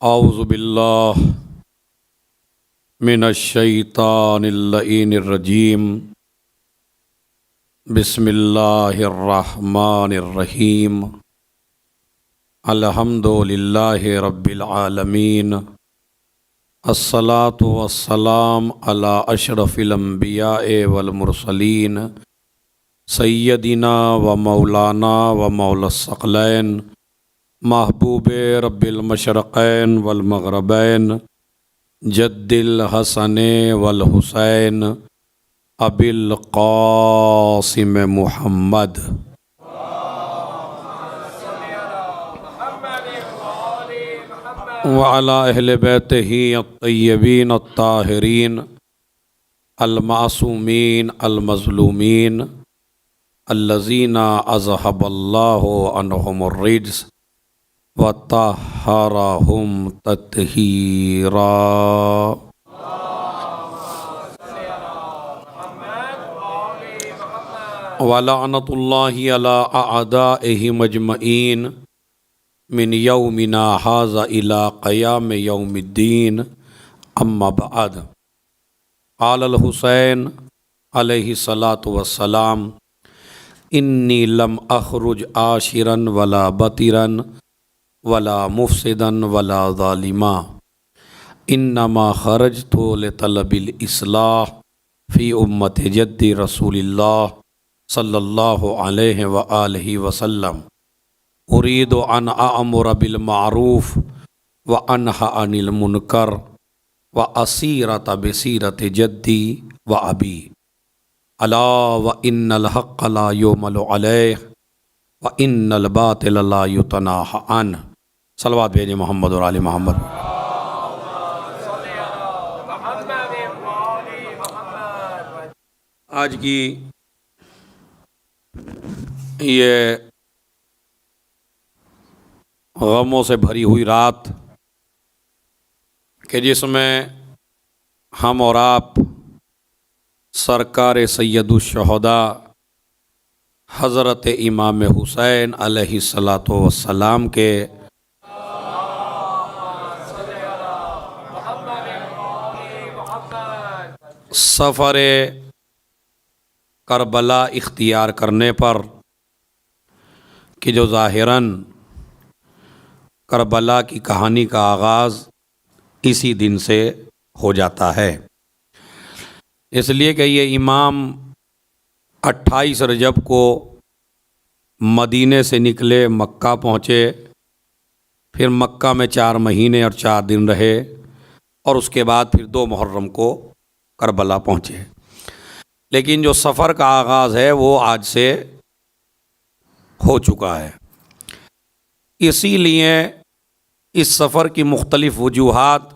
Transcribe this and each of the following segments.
औज़ु बिल्लाह मिनश्शैतानिर्रजीम बिस्मिल्लाहिर्रहमानिर्रहीम अल्हम्दुलिल्लाहि रब्बिल आलमीन अस्सलातु वस्सलाम अला अशरफिल अंबियाए वल मुरसलीन सय्यदिना व मौलाना व मौलस्सक़लैन महबूबे रब्बिल मशरक़ैन वल मग़रबैन जद्दिल हसने वल हुसैन अबिल क़ासिम मुहम्मद व अला अहले बैतिही अत्तय्यबीन अत्ताहिरीन अल-मासूमीन अल-मज़लूमीन अल्लज़ीना अज़हबल्लाहु अन्हुमुर रिज्स व तहहरहुम तत्हीरा। व लअनतुल्लाहि अला अअदाइहि मजमईन मिन यौमिना हाज़ा इला क़याम यौमिद्दीन अम्मा बअद। क़ालल हुसैन अलैहिस्सलातु वस्सलाम इन्नी लम अख़रुज आशिरन वला बतिरन वला मुफ़सिदन वला ज़ालिमा इन्नमा ख़रजतु लितलबिल इस्लाह फ़ी उम्मति जद्दी रसूलिल्लाह सल्लल्लाहु अलैहि व आलिहि वसल्लम उरीदु अन अअमुर बिल मारूफ़ व अनहा अनिल मुनकर व असीरत बिसीरत जद्दी व अबी अला व इन्नल हक़्क़ ला युमलु अलैहि व इन्नल बातिल ला युतनाहा अन्हु। सलवात भेजे मोहम्मद और आले मोहम्मद। आज की ये गमों से भरी हुई रात कि जिसमें हम और आप सरकार सैयदुश्शुहदा हज़रत इमाम हुसैन अलैहिस्सलातु वस्सलाम के सफ़र करबला इख्तियार करने पर कि जो ज़ाहिरन करबला की कहानी का आगाज़ इसी दिन से हो जाता है, इसलिए कि ये इमाम 28 रजब को मदीने से निकले, मक्का पहुँचे, फिर मक्का में 4 महीने और 4 दिन रहे और उसके बाद फिर 2 मुहर्रम को करबला पहुँचे। लेकिन जो सफ़र का आगाज़ है वो आज से हो चुका है। इसीलिए इस सफ़र की मुख्तलिफ़ वजूहात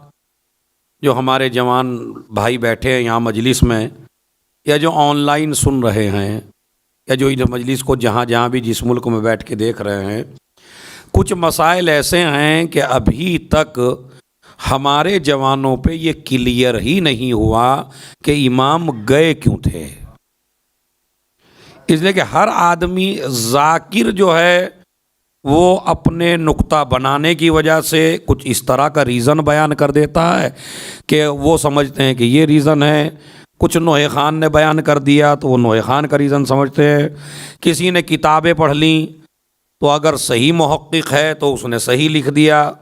जो हमारे जवान भाई बैठे हैं यहाँ मजलिस में या जो ऑनलाइन सुन रहे हैं या जो इस मजलिस को जहाँ जहाँ भी जिस मुल्क में बैठ के देख रहे हैं, कुछ मसाइल ऐसे हैं कि अभी तक हमारे जवानों पे ये क्लियर ही नहीं हुआ कि इमाम गए क्यों थे। इसलिए कि हर आदमी जाकिर जो है वो अपने नुक्ता बनाने की वजह से कुछ इस तरह का रीज़न बयान कर देता है कि वो समझते हैं कि ये रीज़न है। कुछ नोहे ख़ान ने बयान कर दिया तो वो नोहे ख़ान का रीज़न समझते हैं। किसी ने किताबें पढ़ लीं तो अगर सही मुहक्किक है तो उसने सही लिख दिया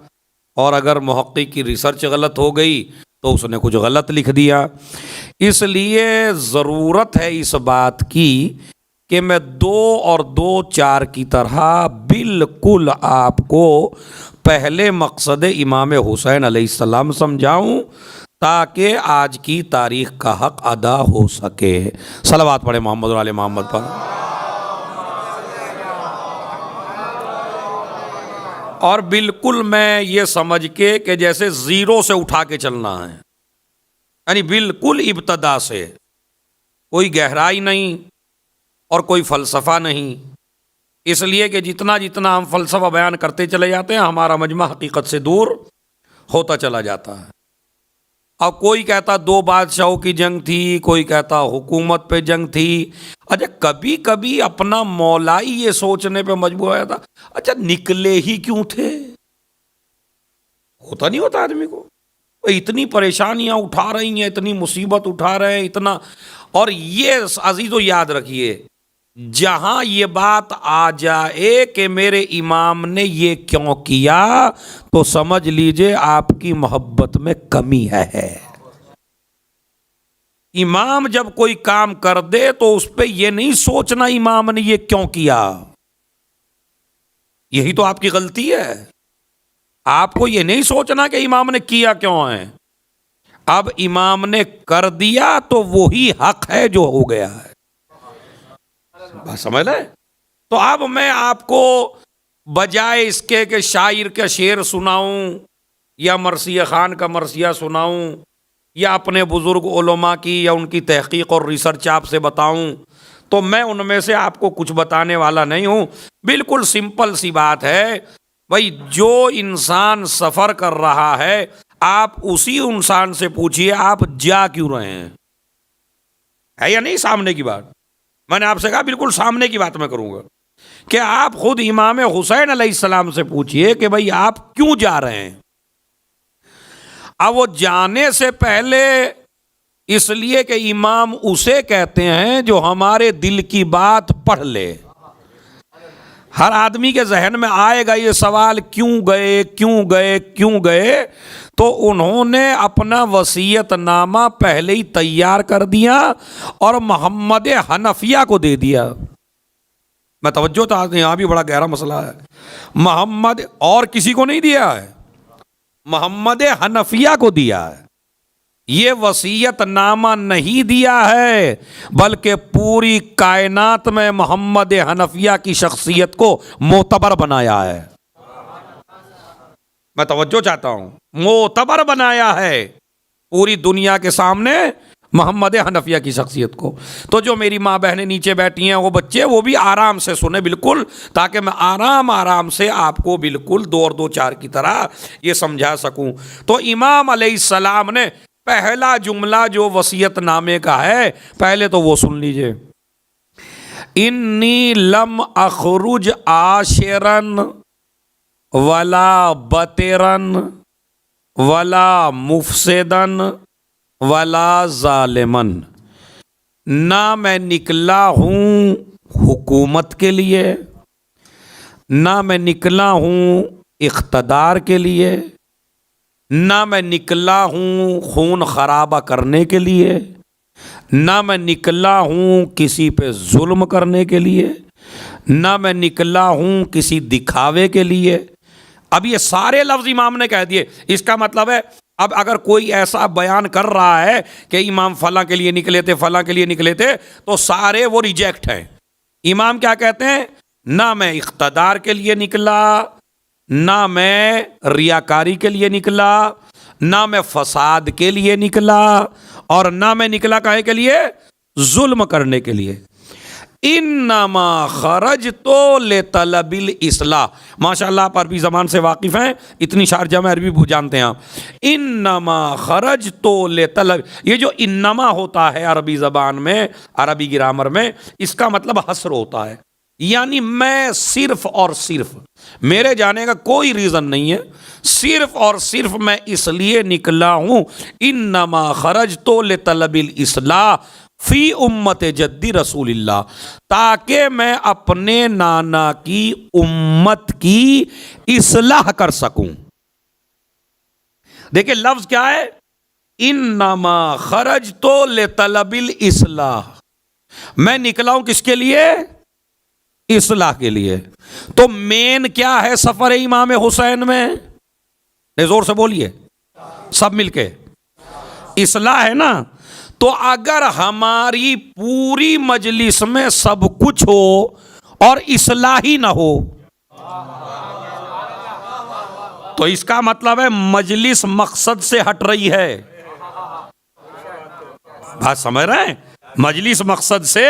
और अगर मुहक्किक की रिसर्च गलत हो गई तो उसने कुछ गलत लिख दिया। इसलिए ज़रूरत है इस बात की कि मैं 2 और 2 4 की तरह बिल्कुल आपको पहले मकसद इमाम हुसैन अलैहिस्सलाम समझाऊं ताकि आज की तारीख़ का हक़ अदा हो सके। सलवात पढ़े मोहम्मद और आले मोहम्मद पर। और बिल्कुल मैं ये समझ के कि जैसे ज़ीरो से उठा के चलना है, यानी बिल्कुल इब्तदा से, कोई गहराई नहीं और कोई फ़लसफ़ा नहीं। इसलिए कि जितना जितना हम फ़लसफ़ा बयान करते चले जाते हैं हमारा मजमा हकीकत से दूर होता चला जाता है। अब कोई कहता 2 बादशाहों की जंग थी, कोई कहता हुकूमत पे जंग थी। अच्छा, कभी कभी अपना मौलाई ये सोचने पे मजबूर हो जाता, अच्छा निकले ही क्यों थे? होता नहीं होता आदमी को, इतनी परेशानियां उठा रही हैं, इतनी मुसीबत उठा रहे हैं, इतना। और ये अजीजों याद रखिए, जहां ये बात आ जाए कि मेरे इमाम ने ये क्यों किया, तो समझ लीजिए आपकी मोहब्बत में कमी है। इमाम जब कोई काम कर दे तो उस पर यह नहीं सोचना इमाम ने ये क्यों किया, यही तो आपकी गलती है। आपको यह नहीं सोचना कि इमाम ने किया क्यों है। अब इमाम ने कर दिया तो वही हक है जो हो गया है, बस समझ लें। तो अब मैं आपको बजाय इसके कि शायर का शेर सुनाऊं या मरसिया खान का मरसिया सुनाऊं या अपने बुजुर्ग उलमा की या उनकी तहकीक और रिसर्च आपसे बताऊं, तो मैं उनमें से आपको कुछ बताने वाला नहीं हूं। बिल्कुल सिंपल सी बात है भाई, जो इंसान सफर कर रहा है आप उसी इंसान से पूछिए आप जा क्यों रहे हैं, है या नहीं सामने की बात। मैंने आपसे कहा बिल्कुल सामने की बात मैं करूंगा कि आप खुद इमाम हुसैन अलैहिस्सलाम से पूछिए कि भाई आप क्यों जा रहे हैं। अब वो जाने से पहले इसलिए कि इमाम उसे कहते हैं जो हमारे दिल की बात पढ़ ले। हर आदमी के जहन में आएगा ये सवाल, क्यों गए क्यों गए क्यों गए। तो उन्होंने अपना वसीयतनामा पहले ही तैयार कर दिया और मोहम्मद हनफिया को दे दिया। मैं तवज्जो था, यहां भी बड़ा गहरा मसला है। मोहम्मद और किसी को नहीं दिया है, मोहम्मद हनफिया को दिया है। ये वसीयतनामा नहीं दिया है बल्कि पूरी कायनात में मोहम्मद हनफिया की शख्सियत को मोतबर बनाया है। मैं तवज्जो चाहता हूं, मोतबर बनाया है पूरी दुनिया के सामने मोहम्मद हनफिया की शख्सियत को। तो जो मेरी माँ बहनें नीचे बैठी हैं, वो बच्चे, वो भी आराम से सुने बिल्कुल, ताकि मैं आराम आराम से आपको बिल्कुल 2 और 2 4 की तरह ये समझा सकूं। तो इमाम अलैहिस्सलाम ने पहला जुमला जो वसीयतनामे का है, पहले तो वो सुन लीजिए। इन्नी लम अखरुज आशिरन वला बतेरन वला मुफसिदन वला जालिमन। ना मैं निकला हूं हुकूमत के लिए, ना मैं निकला हूं इख्तदार के लिए, ना मैं निकला हूं खून खराबा करने के लिए, ना मैं निकला हूं किसी पे जुल्म करने के लिए, ना मैं निकला हूं किसी दिखावे के लिए। अब ये सारे लफ्ज इमाम ने कह दिए। इसका मतलब है अब अगर कोई ऐसा बयान कर रहा है कि इमाम फला के लिए निकले थे, फला के लिए निकले थे, तो सारे वो रिजेक्ट हैं। इमाम क्या कहते हैं, ना मैं इख्तदार के लिए निकला, ना मैं रियाकारी के लिए निकला, ना मैं फसाद के लिए निकला, और ना मैं निकला काहे के लिए, जुल्म करने के लिए। इन्नमा खरज तो ले तलबिल इस्लाह। माशाअल्लाह आप अरबी ज़बान से वाकिफ़ हैं, इतनी शारजा में अरबी जानते हैं आप। इन्नमा खरज तो ले तलब, ये जो इन्नमा होता है अरबी ज़बान में, अरबी ग्रामर में, इसका मतलब हस्र होता है, यानी मैं सिर्फ और सिर्फ, मेरे जाने का कोई रीज़न नहीं है, सिर्फ और सिर्फ मैं इसलिए निकला हूँ। इन्नमा खरज तो ले तलबिल इस्लाह फी उम्मत जद्दी रसूलिल्लाह, ताकि मैं अपने नाना की उम्मत की इस्लाह कर सकूं। देखिए लफ्ज क्या है, इन्नमा खरज तो ले तलबिल इस्लाह, मैं निकला हूं किसके लिए, इस्लाह के लिए। तो मेन क्या है सफर इमाम हुसैन में, जोर से बोलिए सब मिलके, इस्लाह है ना। तो अगर हमारी पूरी मजलिस में सब कुछ हो और इस्लाह ही ना हो, तो इसका मतलब है मजलिस मकसद से हट रही है। बात समझ रहे हैं, मजलिस मकसद से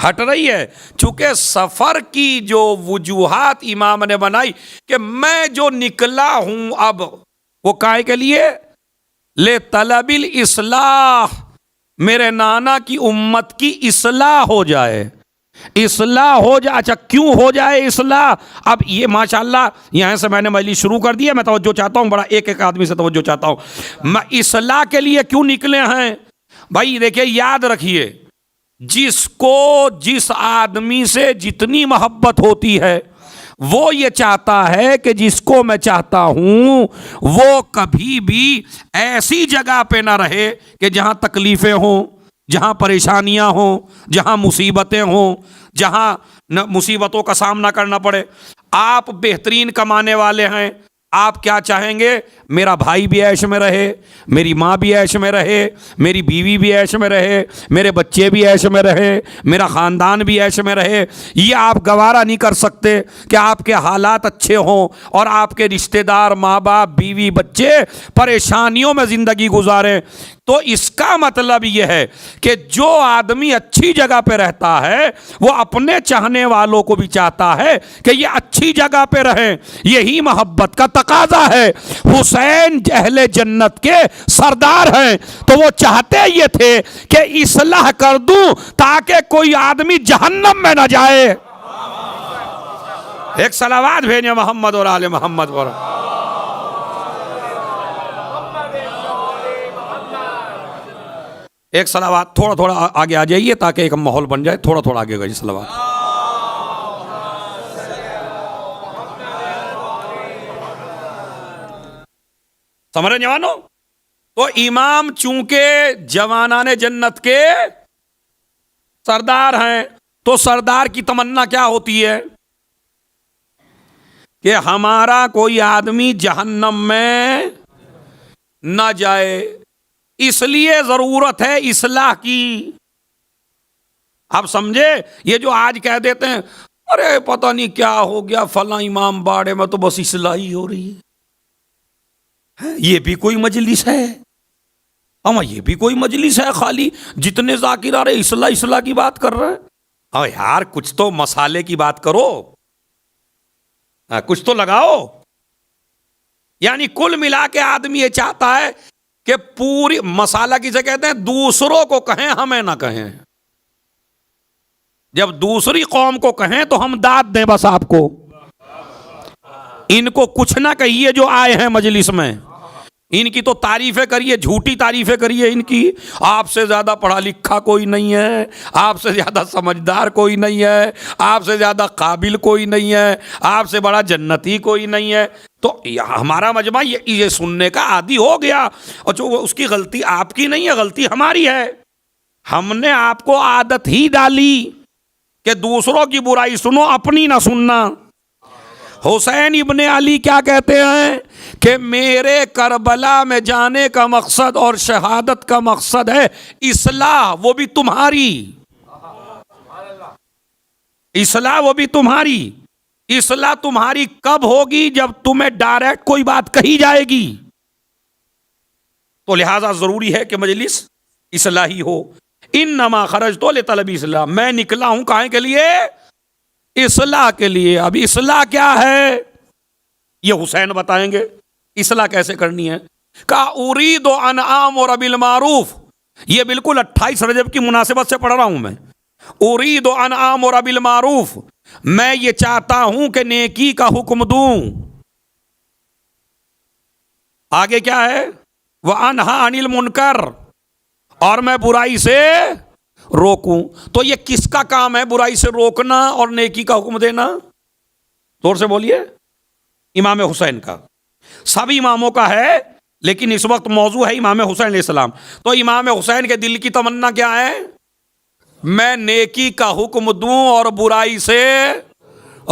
हट रही है। चूंकि सफर की जो वजूहात इमाम ने बनाई कि मैं जो निकला हूं, अब वो काहे के लिए, ले तलबिल इस्लाह, मेरे नाना की उम्मत की इस्लाह हो जाए। इस्लाह हो जाए। अच्छा, क्यों हो जाए इस्लाह? अब ये माशाल्लाह यहाँ से मैंने मजलिस शुरू कर दिया। मैं तवज्जो चाहता हूँ, बड़ा एक एक आदमी से तवज्जो चाहता हूँ। मैं इस्लाह के लिए क्यों निकले हैं भाई? देखिए, याद रखिए, जिसको जिस आदमी से जितनी मोहब्बत होती है वो ये चाहता है कि जिसको मैं चाहता हूं वो कभी भी ऐसी जगह पे ना रहे कि जहां तकलीफें हों, जहां परेशानियां हों, जहां मुसीबतें हों, जहां मुसीबतों का सामना करना पड़े। आप बेहतरीन कमाने वाले हैं, आप क्या चाहेंगे? मेरा भाई भी ऐश में रहे, मेरी माँ भी ऐश में रहे, मेरी बीवी भी ऐश में रहे, मेरे बच्चे भी ऐश में रहे, मेरा ख़ानदान भी ऐश में रहे। ये आप गवारा नहीं कर सकते कि आपके हालात अच्छे हों और आपके रिश्तेदार, माँ बाप, बीवी, बच्चे परेशानियों में ज़िंदगी गुजारें। तो इसका मतलब यह है कि जो आदमी अच्छी जगह पे रहता है वो अपने चाहने वालों को भी चाहता है कि ये अच्छी जगह पे रहें। यही मोहब्बत का तकाजा है। हुसैन अहले जन्नत के सरदार हैं, तो वो चाहते ये थे कि इस्लाह कर दूं ताकि कोई आदमी जहन्नम में ना जाए। एक सलावात भेजे मोहम्मद और आले मोहम्मद पर। एक सलावात, थोड़ा थोड़ा आगे आ जाइए ताकि एक माहौल बन जाए। थोड़ा थोड़ा आगे गई सलावात। समझ रहे जवानों? तो इमाम चूंकि जवानाने जन्नत के सरदार हैं, तो सरदार की तमन्ना क्या होती है कि हमारा कोई आदमी जहन्नम में न जाए। इसलिए जरूरत है इस्लाह की। आप समझे? ये जो आज कह देते हैं अरे पता नहीं क्या हो गया फला इमाम बाड़े में, तो बस इस्लाह ही हो रही है। ये भी कोई मजलिस है? अमा ये भी कोई मजलिस है? खाली जितने जाकिर आ रहे इस्लाह इस्लाह की बात कर रहे हैं। अब यार कुछ तो मसाले की बात करो, कुछ तो लगाओ। यानी कुल मिला के आदमी ये चाहता है कि पूरी मसाला किसे कहते हैं? दूसरों को कहें, हमें ना कहें। जब दूसरी कौम को कहें तो हम दाद दें बस आपको। इनको कुछ ना कहिए जो आए हैं मजलिस में, इनकी तो तारीफें करिए, झूठी तारीफें करिए इनकी। आपसे ज्यादा पढ़ा लिखा कोई नहीं है, आपसे ज्यादा समझदार कोई नहीं है, आपसे ज्यादा काबिल कोई नहीं है, आपसे बड़ा जन्नती कोई नहीं है। तो हमारा मजमा ये सुनने का आदी हो गया। और जो उसकी गलती आपकी नहीं है, गलती हमारी है। हमने आपको आदत ही डाली कि दूसरों की बुराई सुनो, अपनी ना सुनना। हुसैन इब्ने अली क्या कहते हैं कि मेरे करबला में जाने का मकसद और शहादत का मकसद है इस्लाह, वो भी तुम्हारी। इस्लाह वो भी तुम्हारी। इस्लाह तुम्हारी कब होगी? जब तुम्हें डायरेक्ट कोई बात कही जाएगी। तो लिहाजा जरूरी है कि मजलिस इस्लाही हो। इन्नमा खरजतो लितलबी इस्लाह, मैं निकला हूं काहे के लिए? इस्लाह के लिए। अब इस्लाह क्या है ये हुसैन बताएंगे। इस्लाह कैसे करनी है? का उरीदो अनआम और अबिल मारूफ। ये बिल्कुल 28 रजब की मुनासिबत से पढ़ रहा हूं मैं। उरीदो अनआम और अबिल मारूफ, मैं ये चाहता हूं कि नेकी का हुक्म दूं। आगे क्या है? वह अनहा अनिल मुनकर, और मैं बुराई से रोकूं। तो ये किसका काम है? बुराई से रोकना और नेकी का हुक्म देना। जोर से बोलिए। इमाम हुसैन का। सब इमामों का है, लेकिन इस वक्त मौजू है इमाम हुसैन अलैहिस्सलाम। तो इमाम हुसैन के दिल की तमन्ना क्या है? मैं नेकी का हुक्म दूं और बुराई से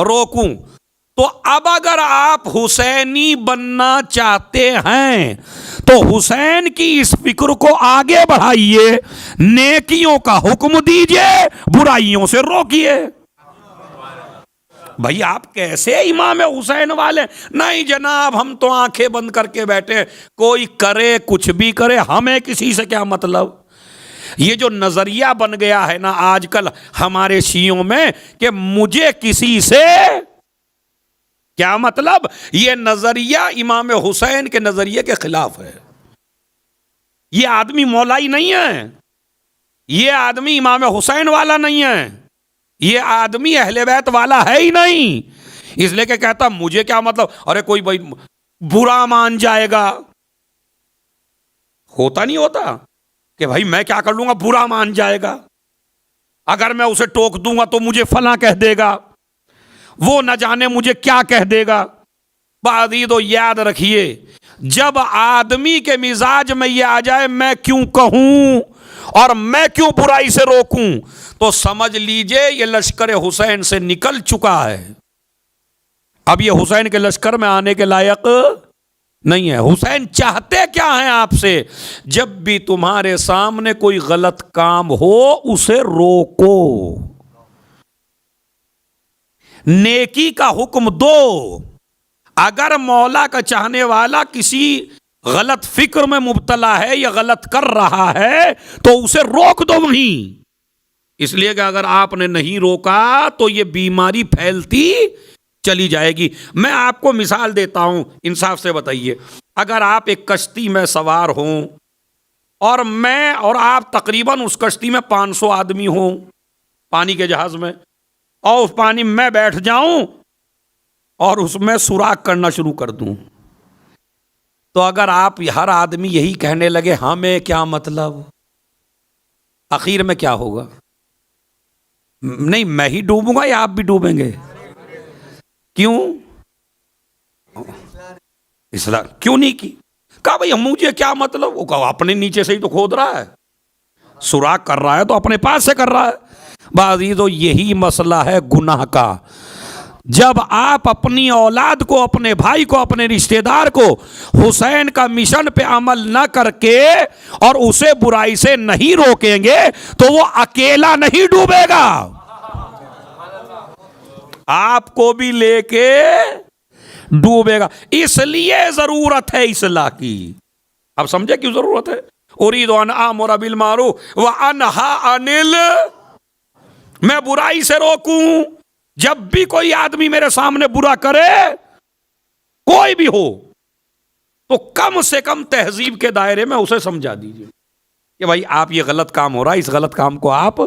रोकूं। तो अब अगर आप हुसैनी बनना चाहते हैं तो हुसैन की इस फिक्र को आगे बढ़ाइए, नेकियों का हुक्म दीजिए, बुराइयों से रोकिए। भाई आप कैसे इमाम हुसैन वाले? नहीं जनाब, हम तो आंखें बंद करके बैठे, कोई करे कुछ भी करे, हमें किसी से क्या मतलब। ये जो नजरिया बन गया है ना आजकल हमारे शियों में कि मुझे किसी से क्या मतलब, ये नजरिया इमाम हुसैन के नजरिए के खिलाफ है। ये आदमी मौलाई नहीं है, ये आदमी इमाम हुसैन वाला नहीं है। ये आदमी अहले बैत वाला है ही नहीं, इसलिए कि कहता मुझे क्या मतलब, अरे कोई भाई बुरा मान जाएगा। होता नहीं होता कि भाई मैं क्या कर लूंगा, बुरा मान जाएगा, अगर मैं उसे टोक दूंगा तो मुझे फला कह देगा, वो न जाने मुझे क्या कह देगा। बादी तो याद रखिए, जब आदमी के मिजाज में ये आ जाए मैं क्यों कहूं और मैं क्यों बुराई से रोकूं, तो समझ लीजिए ये लश्कर हुसैन से निकल चुका है। अब ये हुसैन के लश्कर में आने के लायक नहीं है। हुसैन चाहते क्या हैं आपसे, जब भी तुम्हारे सामने कोई गलत काम हो उसे रोको, नेकी का हुक्म दो। अगर मौला का चाहने वाला किसी गलत फिक्र में मुब्तला है या गलत कर रहा है तो उसे रोक दो वहीं, इसलिए कि अगर आपने नहीं रोका तो यह बीमारी फैलती चली जाएगी। मैं आपको मिसाल देता हूं, इंसाफ से बताइए, अगर आप एक कश्ती में सवार हों और मैं और आप तकरीबन उस कश्ती में 500 आदमी हों पानी के जहाज में, और उस पानी में मैं बैठ जाऊं और उसमें सुराख करना शुरू कर दूं, तो अगर आप हर आदमी यही कहने लगे हमें क्या मतलब, आखिर में क्या होगा? नहीं मैं ही डूबूंगा या आप भी डूबेंगे? क्यों? इसलाम क्यों नहीं की? कहा भाई मुझे क्या मतलब, वो कहा अपने नीचे से ही तो खोद रहा है, सुराख कर रहा है तो अपने पास से कर रहा है। बाजी तो यही मसला है गुनाह का। जब आप अपनी औलाद को, अपने भाई को, अपने रिश्तेदार को हुसैन का मिशन पे अमल न करके और उसे बुराई से नहीं रोकेंगे तो वो अकेला नहीं डूबेगा, आपको भी लेके डूबेगा। इसलिए जरूरत है इस्लाह की। अब समझे क्यों जरूरत है? उरीदु अन आमुरा बिल मारूफ व अनहा अनिल, मैं बुराई से रोकूं। जब भी कोई आदमी मेरे सामने बुरा करे, कोई भी हो, तो कम से कम तहजीब के दायरे में उसे समझा दीजिए कि भाई आप ये गलत काम हो रहा है, इस गलत काम को आप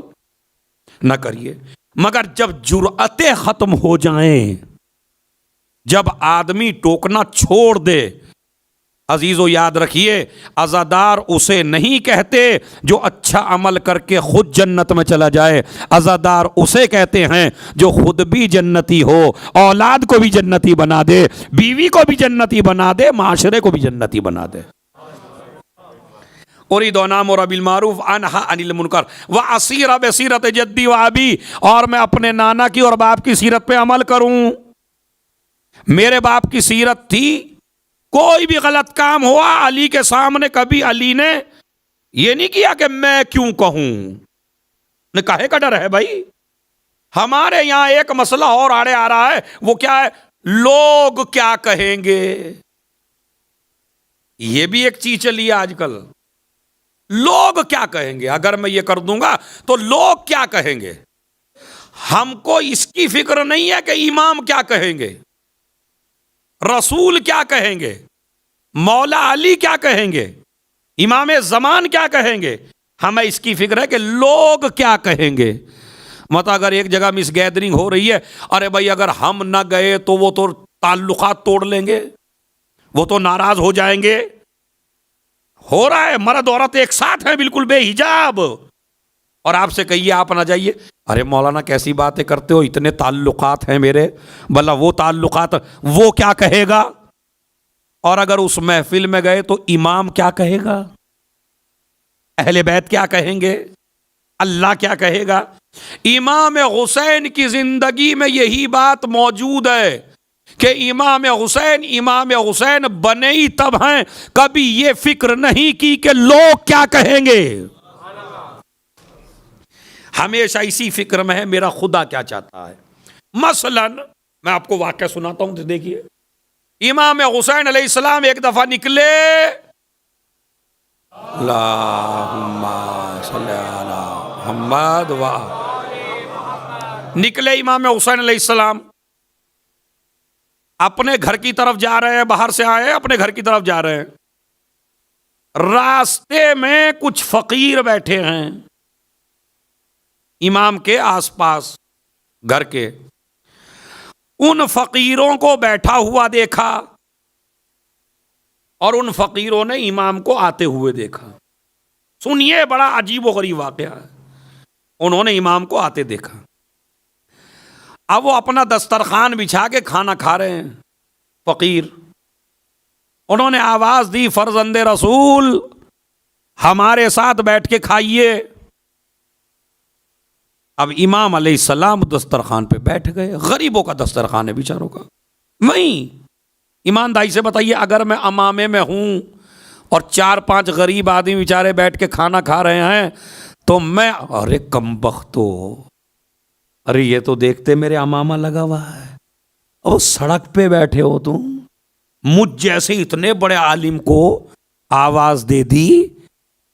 न करिए। मगर जब जुर्अतें खत्म हो जाएं, जब आदमी टोकना छोड़ दे, अजीजों याद रखिए, अज़ादार उसे नहीं कहते जो अच्छा अमल करके खुद जन्नत में चला जाए, अज़ादार उसे कहते हैं जो खुद भी जन्नती हो, औलाद को भी जन्नती बना दे, बीवी को भी जन्नती बना दे, माशरे को भी जन्नती बना दे। उरीदु अन आमुरा बिल मारूफ अनहा अनिल मुनकर व असीरा बसीरत जद्दी व अबी, और मैं अपने नाना की और बाप की सीरत पे अमल करूं। मेरे बाप की सीरत थी, कोई भी गलत काम हुआ अली के सामने कभी अली ने यह नहीं किया कि मैं क्यों कहूं, ने काहे का डर है भाई। हमारे यहां एक मसला और आड़े आ रहा है, वो क्या है? लोग क्या कहेंगे। यह भी एक चीज चली है आजकल, लोग क्या कहेंगे, अगर मैं ये कर दूंगा तो लोग क्या कहेंगे। हमको इसकी फिक्र नहीं है कि इमाम क्या कहेंगे, रसूल क्या कहेंगे, मौला अली क्या कहेंगे, इमाम ज़मान क्या कहेंगे। हमें इसकी फिक्र है कि लोग क्या कहेंगे। मत अगर एक जगह मिस गैदरिंग हो रही है, अरे भाई अगर हम न गए तो वो तो ताल्लुकात तोड़ लेंगे, वो तो नाराज हो जाएंगे। हो रहा है, मर्द औरत एक साथ हैं बिल्कुल बेहिजाब, और आपसे कहिए आप ना जाइए, अरे मौलाना कैसी बातें करते हो, इतने ताल्लुकात हैं मेरे, भला वो ताल्लुकात वो क्या कहेगा। और अगर उस महफिल में गए तो इमाम क्या कहेगा, अहले बैत क्या कहेंगे, अल्लाह क्या कहेगा। इमाम हुसैन की जिंदगी में यही बात मौजूद है कि इमाम हुसैन बने ही तब हैं, कभी ये फिक्र नहीं की कि लोग क्या कहेंगे। हमेशा इसी फिक्र में है मेरा खुदा क्या चाहता है। मसलन मैं आपको वाक़या सुनाता हूं, तो देखिए, इमाम हुसैन अलैहिस्सलाम एक दफा निकले, अल्लाहुम्मा सल्ली अला मुहम्मद व निकले इमाम हुसैन अलैहिस्सलाम, अपने घर की तरफ जा रहे हैं, बाहर से आए अपने घर की तरफ जा रहे हैं। रास्ते में कुछ फकीर बैठे हैं इमाम के आसपास, घर के, उन फकीरों को बैठा हुआ देखा और उन फकीरों ने इमाम को आते हुए देखा। सुनिए, बड़ा अजीब व गरीब वाकया है। उन्होंने इमाम को आते देखा, अब वो अपना दस्तरखान बिछा के खाना खा रहे हैं फकीर। उन्होंने आवाज दी, फर्जंदे रसूल हमारे साथ बैठ के खाइए। अब इमाम अलैहिस्सलाम दस्तरखान पे बैठ गए। गरीबों का दस्तरखान है बेचारों का। वहीं ईमानदारी से बताइए, अगर मैं अमामे में हूं और 4-5 गरीब आदमी बेचारे बैठ के खाना खा रहे हैं तो मैं, अरे कमबख्तो, अरे ये तो देखते मेरे अमामा लगा हुआ है, और सड़क पे बैठे हो तुम, मुझ जैसे इतने बड़े आलिम को आवाज दे दी।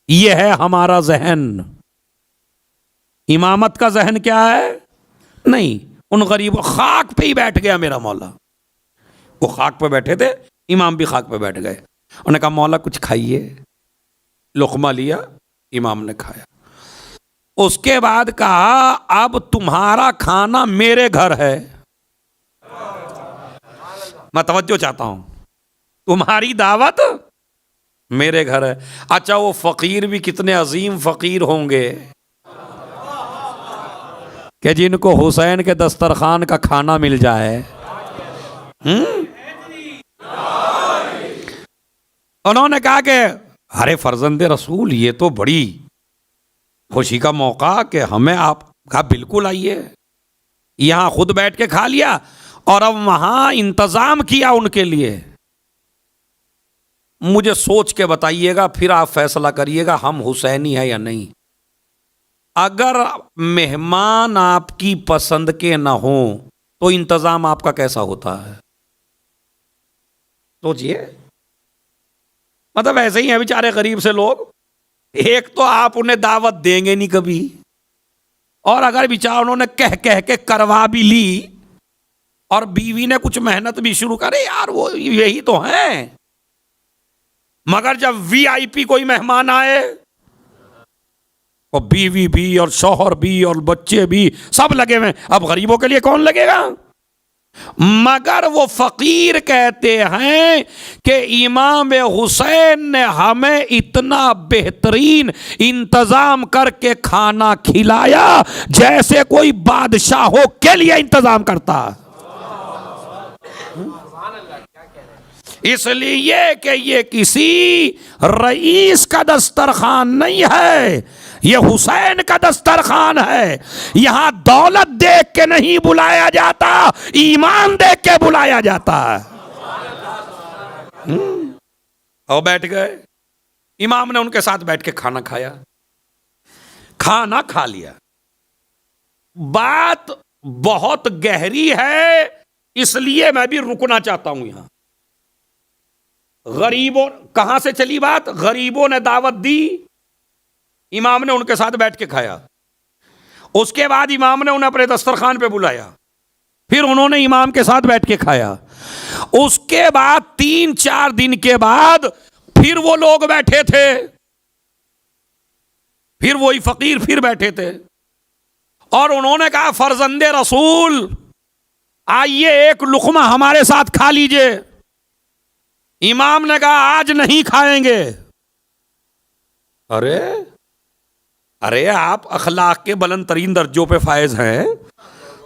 ये है हमारा जहन। इमामत का जहन क्या है? नहीं, उन गरीबों, खाक पे ही बैठ गया मेरा मौला। वो खाक पे बैठे थे, इमाम भी खाक पे बैठ गए। उन्होंने कहा मौला कुछ खाइए। लुकमा लिया, इमाम ने खाया। उसके बाद कहा अब तुम्हारा खाना मेरे घर है। मैं तवज्जो चाहता हूं, तुम्हारी दावत मेरे घर है। अच्छा, वो फकीर भी कितने अजीम फकीर होंगे कि जिनको हुसैन के दस्तरखान का खाना मिल जाए। उन्होंने कहा कि अरे फर्जंदे रसूल, ये तो बड़ी खुशी का मौका कि हमें आप कहा बिल्कुल आइए। यहां खुद बैठ के खा लिया और अब वहां इंतजाम किया उनके लिए। मुझे सोच के बताइएगा, फिर आप फैसला करिएगा हम हुसैनी है या नहीं। अगर मेहमान आपकी पसंद के ना हो तो इंतजाम आपका कैसा होता है? सोचिए। मतलब ऐसे ही है बेचारे गरीब से लोग, एक तो आप उन्हें दावत देंगे नहीं कभी, और अगर बेचारा उन्होंने कह कह के करवा भी ली और बीवी ने कुछ मेहनत भी शुरू करे, यार वो यही तो है। मगर जब वीआईपी कोई मेहमान आए और बीवी भी और शौहर भी और बच्चे भी सब लगे हुए, अब गरीबों के लिए कौन लगेगा? मगर वो फकीर कहते हैं कि इमाम हुसैन ने हमें इतना बेहतरीन इंतजाम करके खाना खिलाया जैसे कोई बादशाहों के लिए इंतजाम करता। इसलिए कि ये किसी रईस का दस्तरखान नहीं है, ये हुसैन का दस्तरखान है। यहां दौलत देख के नहीं बुलाया जाता, ईमान देख के बुलाया जाता है। और बैठ गए, इमाम ने उनके साथ बैठ के खाना खाया, खाना खा लिया। बात बहुत गहरी है, इसलिए मैं भी रुकना चाहता हूं यहां। गरीबों, कहां से चली बात? गरीबों ने दावत दी, इमाम ने उनके साथ बैठ के खाया। उसके बाद इमाम ने उन्हें अपने दस्तरखान पे बुलाया, फिर उन्होंने इमाम के साथ बैठ के खाया। उसके बाद 3-4 दिन के बाद फिर वो लोग बैठे थे, फिर वही फकीर फिर बैठे थे और उन्होंने कहा फर्जंदे रसूल आइए, एक लुकमा हमारे साथ खा लीजिए। इमाम ने कहा आज नहीं खाएंगे। अरे अरे, आप अखलाक के बुलंद तरीन दर्जों पे फायज हैं,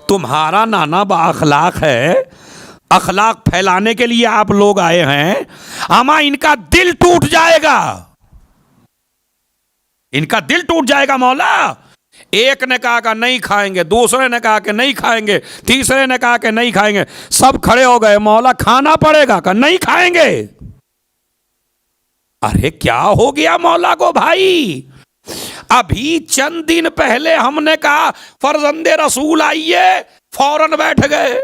तुम्हारा नाना बा अखलाक है, अखलाक फैलाने के लिए आप लोग आए हैं। अमा इनका दिल टूट जाएगा, इनका दिल टूट जाएगा मौला। एक ने कहा कि नहीं खाएंगे, दूसरे ने कहा कि नहीं खाएंगे, तीसरे ने कहा कि नहीं खाएंगे। सब खड़े हो गए, मौला खाना पड़ेगा, कि नहीं खाएंगे। अरे क्या हो गया मौला को भाई? अभी चंद दिन पहले हमने कहा फर्जंदे रसूल आइए, फौरन बैठ गए।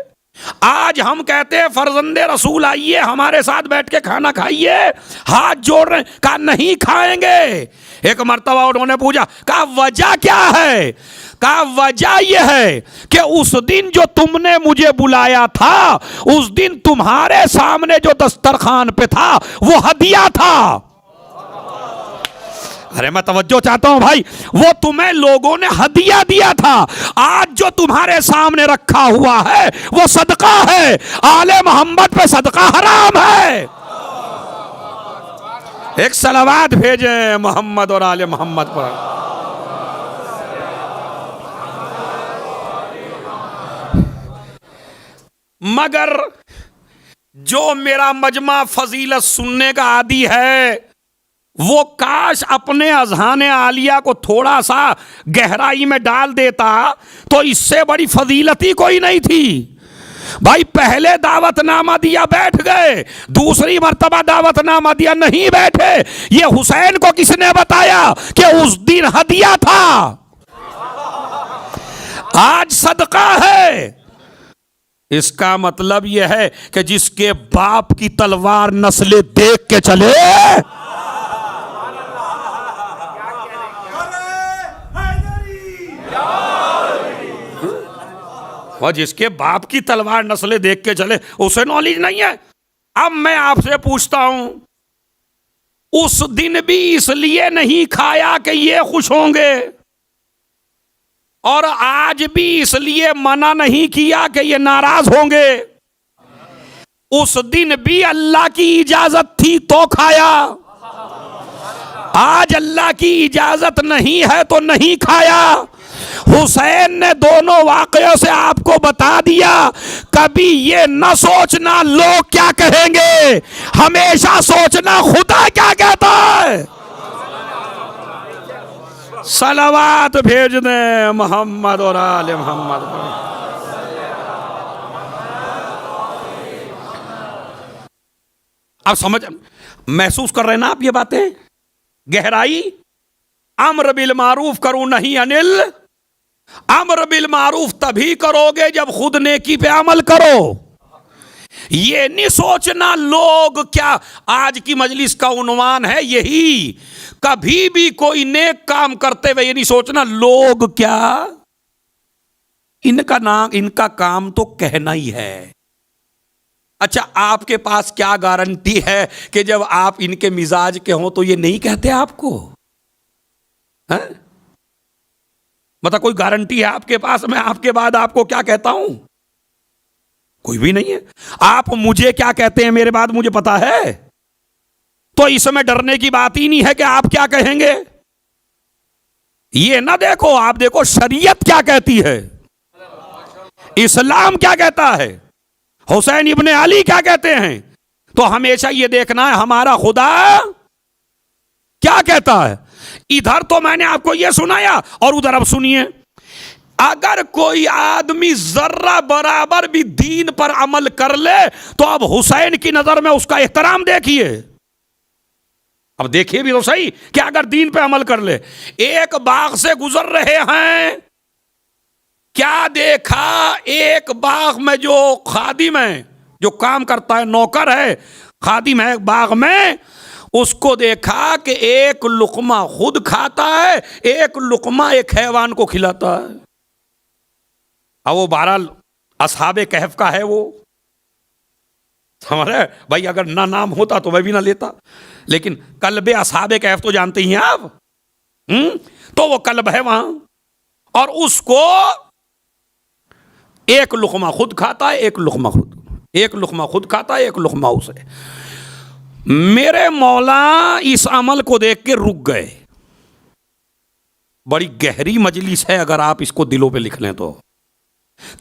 आज हम कहते हैं फर्जंदे रसूल आइए, हमारे साथ बैठ के खाना खाइए, हाथ जोड़ रहे, कहा नहीं खाएंगे। एक मर्तबा उन्होंने पूछा, कहा वजह क्या है? कहा वजह यह है कि उस दिन जो तुमने मुझे बुलाया था, उस दिन तुम्हारे सामने जो दस्तरखान पे था वो हदिया था। अरे मैं तवज्जो चाहता हूं भाई, वो तुम्हें लोगों ने हदिया दिया था, आज जो तुम्हारे सामने रखा हुआ है वो सदका है। आले मोहम्मद पे सदका हराम है। एक सलावात भेजे मोहम्मद और आले मोहम्मद पर। मगर जो मेरा मजमा फजीलत सुनने का आदी है वो काश अपने अज़हान आलिया को थोड़ा सा गहराई में डाल देता तो इससे बड़ी फजीलत ही कोई नहीं थी भाई। पहले दावतनामा दिया बैठ गए, दूसरी मर्तबा दावतनामा दिया नहीं बैठे। ये हुसैन को किसने बताया कि उस दिन हदिया था, आज सदका है। इसका मतलब यह है कि जिसके बाप की तलवार नस्लें देख के चले, और जिसके बाप की तलवार नस्लें देख के चले उसे नॉलेज नहीं है। अब मैं आपसे पूछता हूं, उस दिन भी इसलिए नहीं खाया कि ये खुश होंगे, और आज भी इसलिए मना नहीं किया कि ये नाराज होंगे। उस दिन भी अल्लाह की इजाजत थी तो खाया, आज अल्लाह की इजाजत नहीं है तो नहीं खाया। हुसैन ने दोनों वाकयों से आपको बता दिया, कभी ये न सोचना लोग क्या कहेंगे, हमेशा सोचना खुदा क्या कहता है। सलावात भेज दें मोहम्मद और आले मोहम्मद पर। आप समझ महसूस कर रहे हैं ना आप ये बातें, गहराई। अम्र बिल मारूफ करो नहीं अनिल, अम्र बिल मारूफ तभी करोगे जब खुद नेकी पे अमल करो। ये नहीं सोचना लोग क्या, आज की मजलिस का उन्वान है यही, कभी भी कोई नेक काम करते हुए ये नहीं सोचना लोग क्या, इनका नाम इनका काम तो कहना ही है। अच्छा, आपके पास क्या गारंटी है कि जब आप इनके मिजाज के हो तो ये नहीं कहते आपको, है? मतलब कोई गारंटी है आपके पास, मैं आपके बाद आपको क्या कहता हूं? कोई भी नहीं है। आप मुझे क्या कहते हैं मेरे बाद मुझे पता है, तो इसमें डरने की बात ही नहीं है कि आप क्या कहेंगे। ये ना देखो, आप देखो शरीयत क्या कहती है, इस्लाम क्या कहता है, हुसैन इब्ने अली क्या कहते हैं। तो हमेशा ये देखना है हमारा खुदा क्या कहता है। इधर तो मैंने आपको यह सुनाया और उधर अब सुनिए, अगर कोई आदमी जर्रा बराबर भी दीन पर अमल कर ले तो अब हुसैन की नजर में उसका एहतराम देखिए। अब देखिए भी तो सही कि अगर दीन पे अमल कर ले, एक बाग से गुजर रहे हैं, क्या देखा, एक बाग में जो खादिम है, जो काम करता है, नौकर है, खादिम है बाग में, उसको देखा कि एक लुकमा खुद खाता है, एक लुकमा एक हैवान को खिलाता है। अब वो बहरहाल असहाबे कहफ का है, वो समझ रहे भाई, अगर ना नाम होता तो मैं भी ना लेता, लेकिन कल्बे असहाबे कहफ तो जानते ही हैं आप। तो वो कल्ब है वहां, और उसको एक लुकमा खुद खाता है, एक लुकमा खुद खाता है, एक लुकमा उसे। मेरे मौला इस अमल को देख के रुक गए। बड़ी गहरी मजलिस है अगर आप इसको दिलों पे लिख लें तो,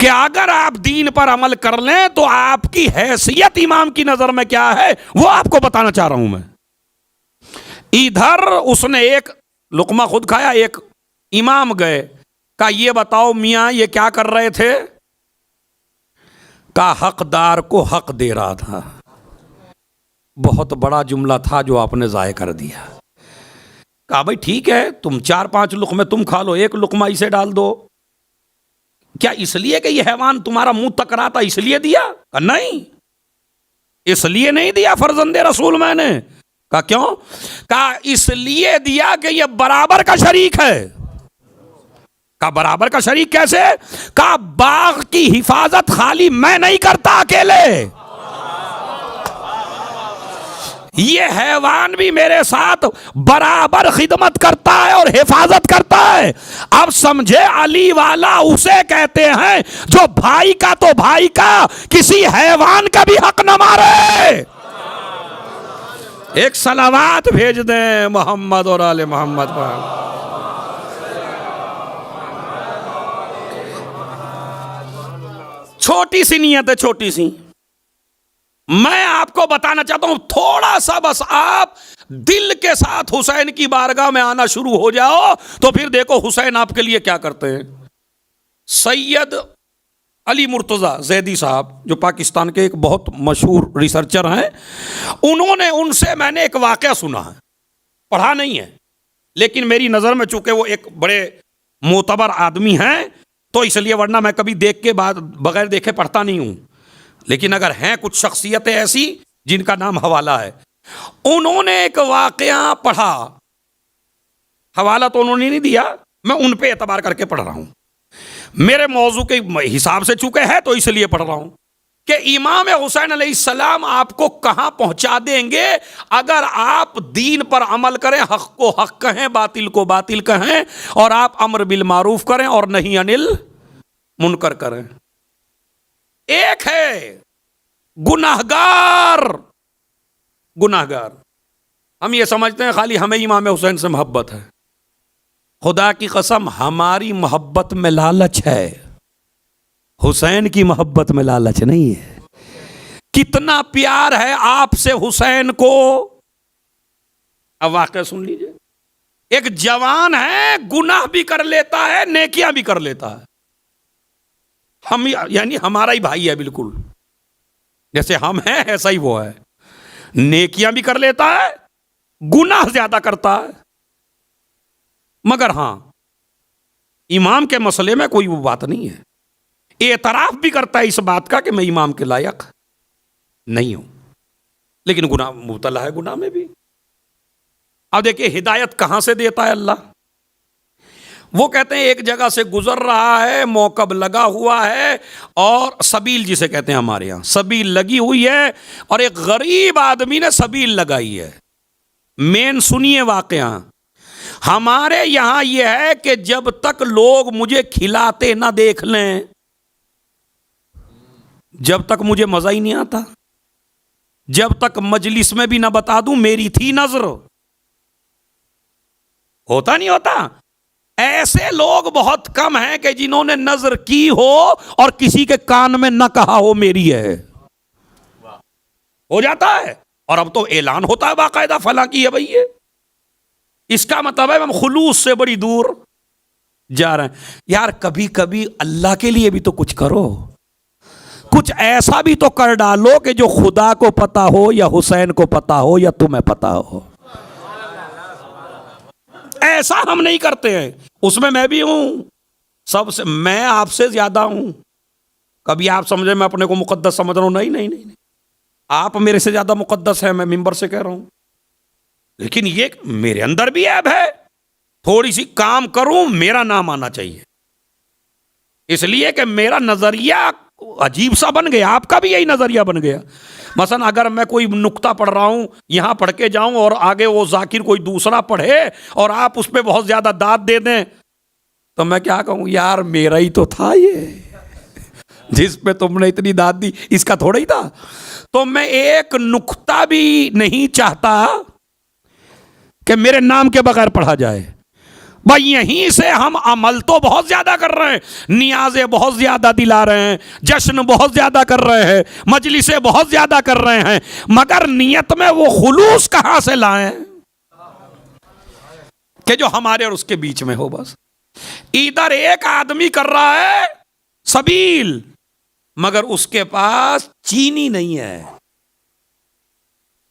कि अगर आप दीन पर अमल कर लें तो आपकी हैसियत इमाम की नजर में क्या है वो आपको बताना चाह रहा हूं मैं। इधर उसने एक लुकमा खुद खाया, एक इमाम गए, कहा ये बताओ मियां ये क्या कर रहे थे, का हकदार को हक दे रहा था। बहुत बड़ा जुमला था जो आपने ज़ाय कर दिया। कहा भाई ठीक है, तुम 4-5 लुकमे तुम खा लो, एक लुकमा इसे डाल दो। क्या इसलिए कि ये हैवान तुम्हारा मुंह तक रहा था इसलिए दिया? नहीं, इसलिए नहीं दिया फर्जंदे रसूल मैंने। कहा क्यों? कहा इसलिए दिया कि ये बराबर का शरीक है। कहा बराबर का शरीक कैसे? कहा बाग की हिफाजत खाली मैं नहीं करता अकेले, ये हैवान भी मेरे साथ बराबर खिदमत करता है और हिफाजत करता है। अब समझे, अली वाला उसे कहते हैं जो भाई का तो भाई का, किसी हैवान का भी हक न मारे। एक सलावात भेज दें मोहम्मद और आले मोहम्मद पर। छोटी सी नियत है, छोटी सी। मैं आपको बताना चाहता हूं, थोड़ा सा बस आप दिल के साथ हुसैन की बारगाह में आना शुरू हो जाओ तो फिर देखो हुसैन आपके लिए क्या करते हैं। सैयद अली मुर्तज़ा ज़ैदी साहब, जो पाकिस्तान के एक बहुत मशहूर रिसर्चर हैं, उन्होंने, उनसे मैंने एक वाक़या सुना है, पढ़ा नहीं है, लेकिन मेरी नज़र में चूंकि वो एक बड़े मोतबर आदमी हैं तो इसलिए, वरना मैं कभी देख के बाद बगैर देखे पढ़ता नहीं हूं। लेकिन अगर हैं कुछ शख्सियतें ऐसी जिनका नाम हवाला है, उन्होंने एक वाक़या पढ़ा, हवाला तो उन्होंने नहीं दिया, मैं उन पे एतबार करके पढ़ रहा हूं, मेरे मौजू के हिसाब से चूके है तो इसलिए पढ़ रहा हूं कि इमाम हुसैन अलैहिस्सलाम आपको कहां पहुंचा देंगे अगर आप दीन पर अमल करें, हक को हक कहें, बातिल को बातिल कहें, और आप अम्र बिल मारूफ करें और नहीं अनिल मुनकर करें। एक है गुनाहगार, गुनाहगार, हम ये समझते हैं खाली हमें इमाम हुसैन से मोहब्बत है। खुदा की कसम, हमारी मोहब्बत में लालच है, हुसैन की मोहब्बत में लालच नहीं है। कितना प्यार है आपसे हुसैन को। अब वाक़या सुन लीजिए, एक जवान है, गुनाह भी कर लेता है, नेकियां भी कर लेता है। हम यानी हमारा ही भाई है बिल्कुल, जैसे हम हैं ऐसा ही वो है। नेकियां भी कर लेता है, गुनाह ज्यादा करता है, मगर हां, इमाम के मसले में कोई वो बात नहीं है। एतराफ भी करता है इस बात का कि मैं इमाम के लायक नहीं हूं, लेकिन गुनाह मुब्तला है, गुनाह में भी। अब देखिए हिदायत कहां से देता है अल्लाह। वो कहते हैं एक जगह से गुजर रहा है, मौकब लगा हुआ है, और सबील जिसे कहते हैं हमारे यहां, सबील लगी हुई है, और एक गरीब आदमी ने सबील लगाई है। मेन सुनिए वाकया, हमारे यहां यह है कि जब तक लोग मुझे खिलाते ना देख लें, जब तक मुझे मजा ही नहीं आता, जब तक मजलिस में भी ना बता दूं मेरी थी नजर, होता नहीं होता। ऐसे लोग बहुत कम हैं कि जिन्होंने नजर की हो और किसी के कान में न कहा हो मेरी है। हो जाता है, और अब तो ऐलान होता है बाकायदा, फला की है भाई ये। इसका मतलब है हम खुलूस से बड़ी दूर जा रहे हैं। यार कभी कभी अल्लाह के लिए भी तो कुछ करो, कुछ ऐसा भी तो कर डालो कि जो खुदा को पता हो या हुसैन को पता हो या तुम्हें पता हो। ऐसा हम नहीं करते हैं, उसमें मैं भी हूं, सबसे मैं आपसे ज्यादा हूं। कभी आप समझे मैं अपने को मुकद्दस समझ रहा हूं, नहीं नहीं नहीं, नहीं। आप मेरे से ज्यादा मुकद्दस है, मैं मिंबर से कह रहा हूं। लेकिन ये मेरे अंदर भी ऐब है, थोड़ी सी काम करूं मेरा नाम आना चाहिए, इसलिए कि मेरा नजरिया अजीब सा बन गया, आपका भी यही नजरिया बन गया। मसलन अगर मैं कोई नुक्ता पढ़ रहा हूं, यहां पढ़ के जाऊं और आगे वो जाकिर कोई दूसरा पढ़े और आप उस पर बहुत ज्यादा दाद दे दें, तो मैं क्या कहूं, यार मेरा ही तो था ये, जिस पे तुमने इतनी दाद दी इसका थोड़ा ही था। तो मैं एक नुक्ता भी नहीं चाहता कि मेरे नाम के बगैर पढ़ा जाए। भाई यहीं से हम अमल तो बहुत ज्यादा कर रहे हैं, नियाज़ें बहुत ज्यादा दिला रहे हैं, जश्न बहुत ज्यादा कर रहे हैं, मजलिसें बहुत ज्यादा कर रहे हैं, मगर नियत में वो खुलूस कहां से लाएं कि जो हमारे और उसके बीच में हो। बस इधर एक आदमी कर रहा है सबील, मगर उसके पास चीनी नहीं है,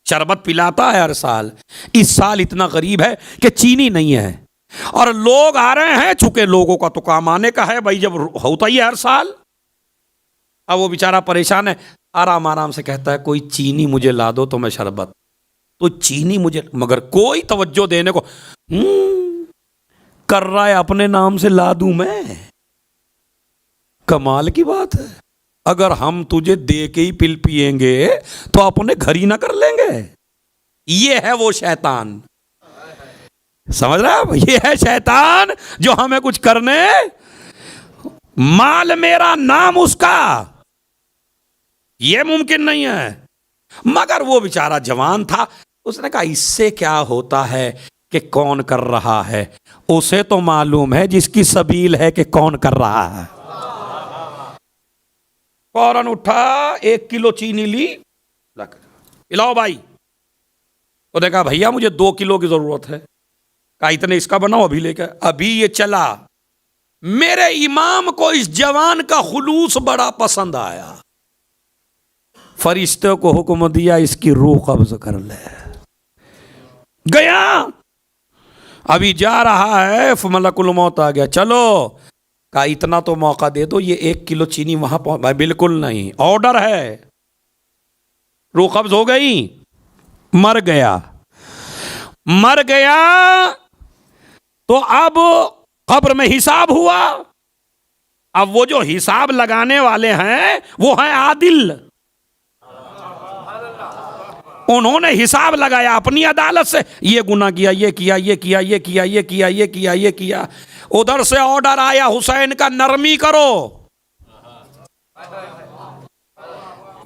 शरबत पिलाता है हर साल, इस साल इतना गरीब है कि चीनी नहीं है, और लोग आ रहे हैं, चूंकि लोगों का तो काम आने का है भाई, जब होता ही है हर साल। अब वो बेचारा परेशान है, आराम आराम से कहता है कोई चीनी मुझे ला दो तो मैं शरबत, तो चीनी मुझे, मगर कोई तवज्जो देने को कर रहा है, अपने नाम से ला दूं मैं। कमाल की बात है, अगर हम तुझे दे के ही पिल पिएंगे तो अपने घर ही ना कर लेंगे। ये है वो शैतान, समझ रहे हो? ये है शैतान जो हमें कुछ करने, माल मेरा नाम उसका, ये मुमकिन नहीं है। मगर वो बेचारा जवान था, उसने कहा इससे क्या होता है कि कौन कर रहा है, उसे तो मालूम है जिसकी सबील है कि कौन कर रहा है। फौरन उठा, 1 किलो चीनी ली, पिलाओ भाई। उसने कहा भैया मुझे 2 किलो की जरूरत है। कहा इतने इसका बनाओ, अभी लेकर। अभी ये चला। मेरे इमाम को इस जवान का खुलूस बड़ा पसंद आया, फरिश्ते को हुक्म दिया इसकी रूह कब्ज कर ले। गया, अभी जा रहा है, मलकुल मौत आ गया, चलो। कहा इतना तो मौका दे दो, ये 1 किलो चीनी वहां पहुंच। भाई बिल्कुल नहीं, ऑर्डर है। रूह कब्ज हो गई, मर गया। मर गया तो अब कब्र में हिसाब हुआ। अब वो जो हिसाब लगाने वाले हैं वो हैं आदिल। उन्होंने हिसाब लगाया अपनी अदालत से, ये गुनाह किया, ये किया, ये किया, ये किया, ये किया, ये किया, ये किया। उधर से ऑर्डर आया हुसैन का, नरमी करो।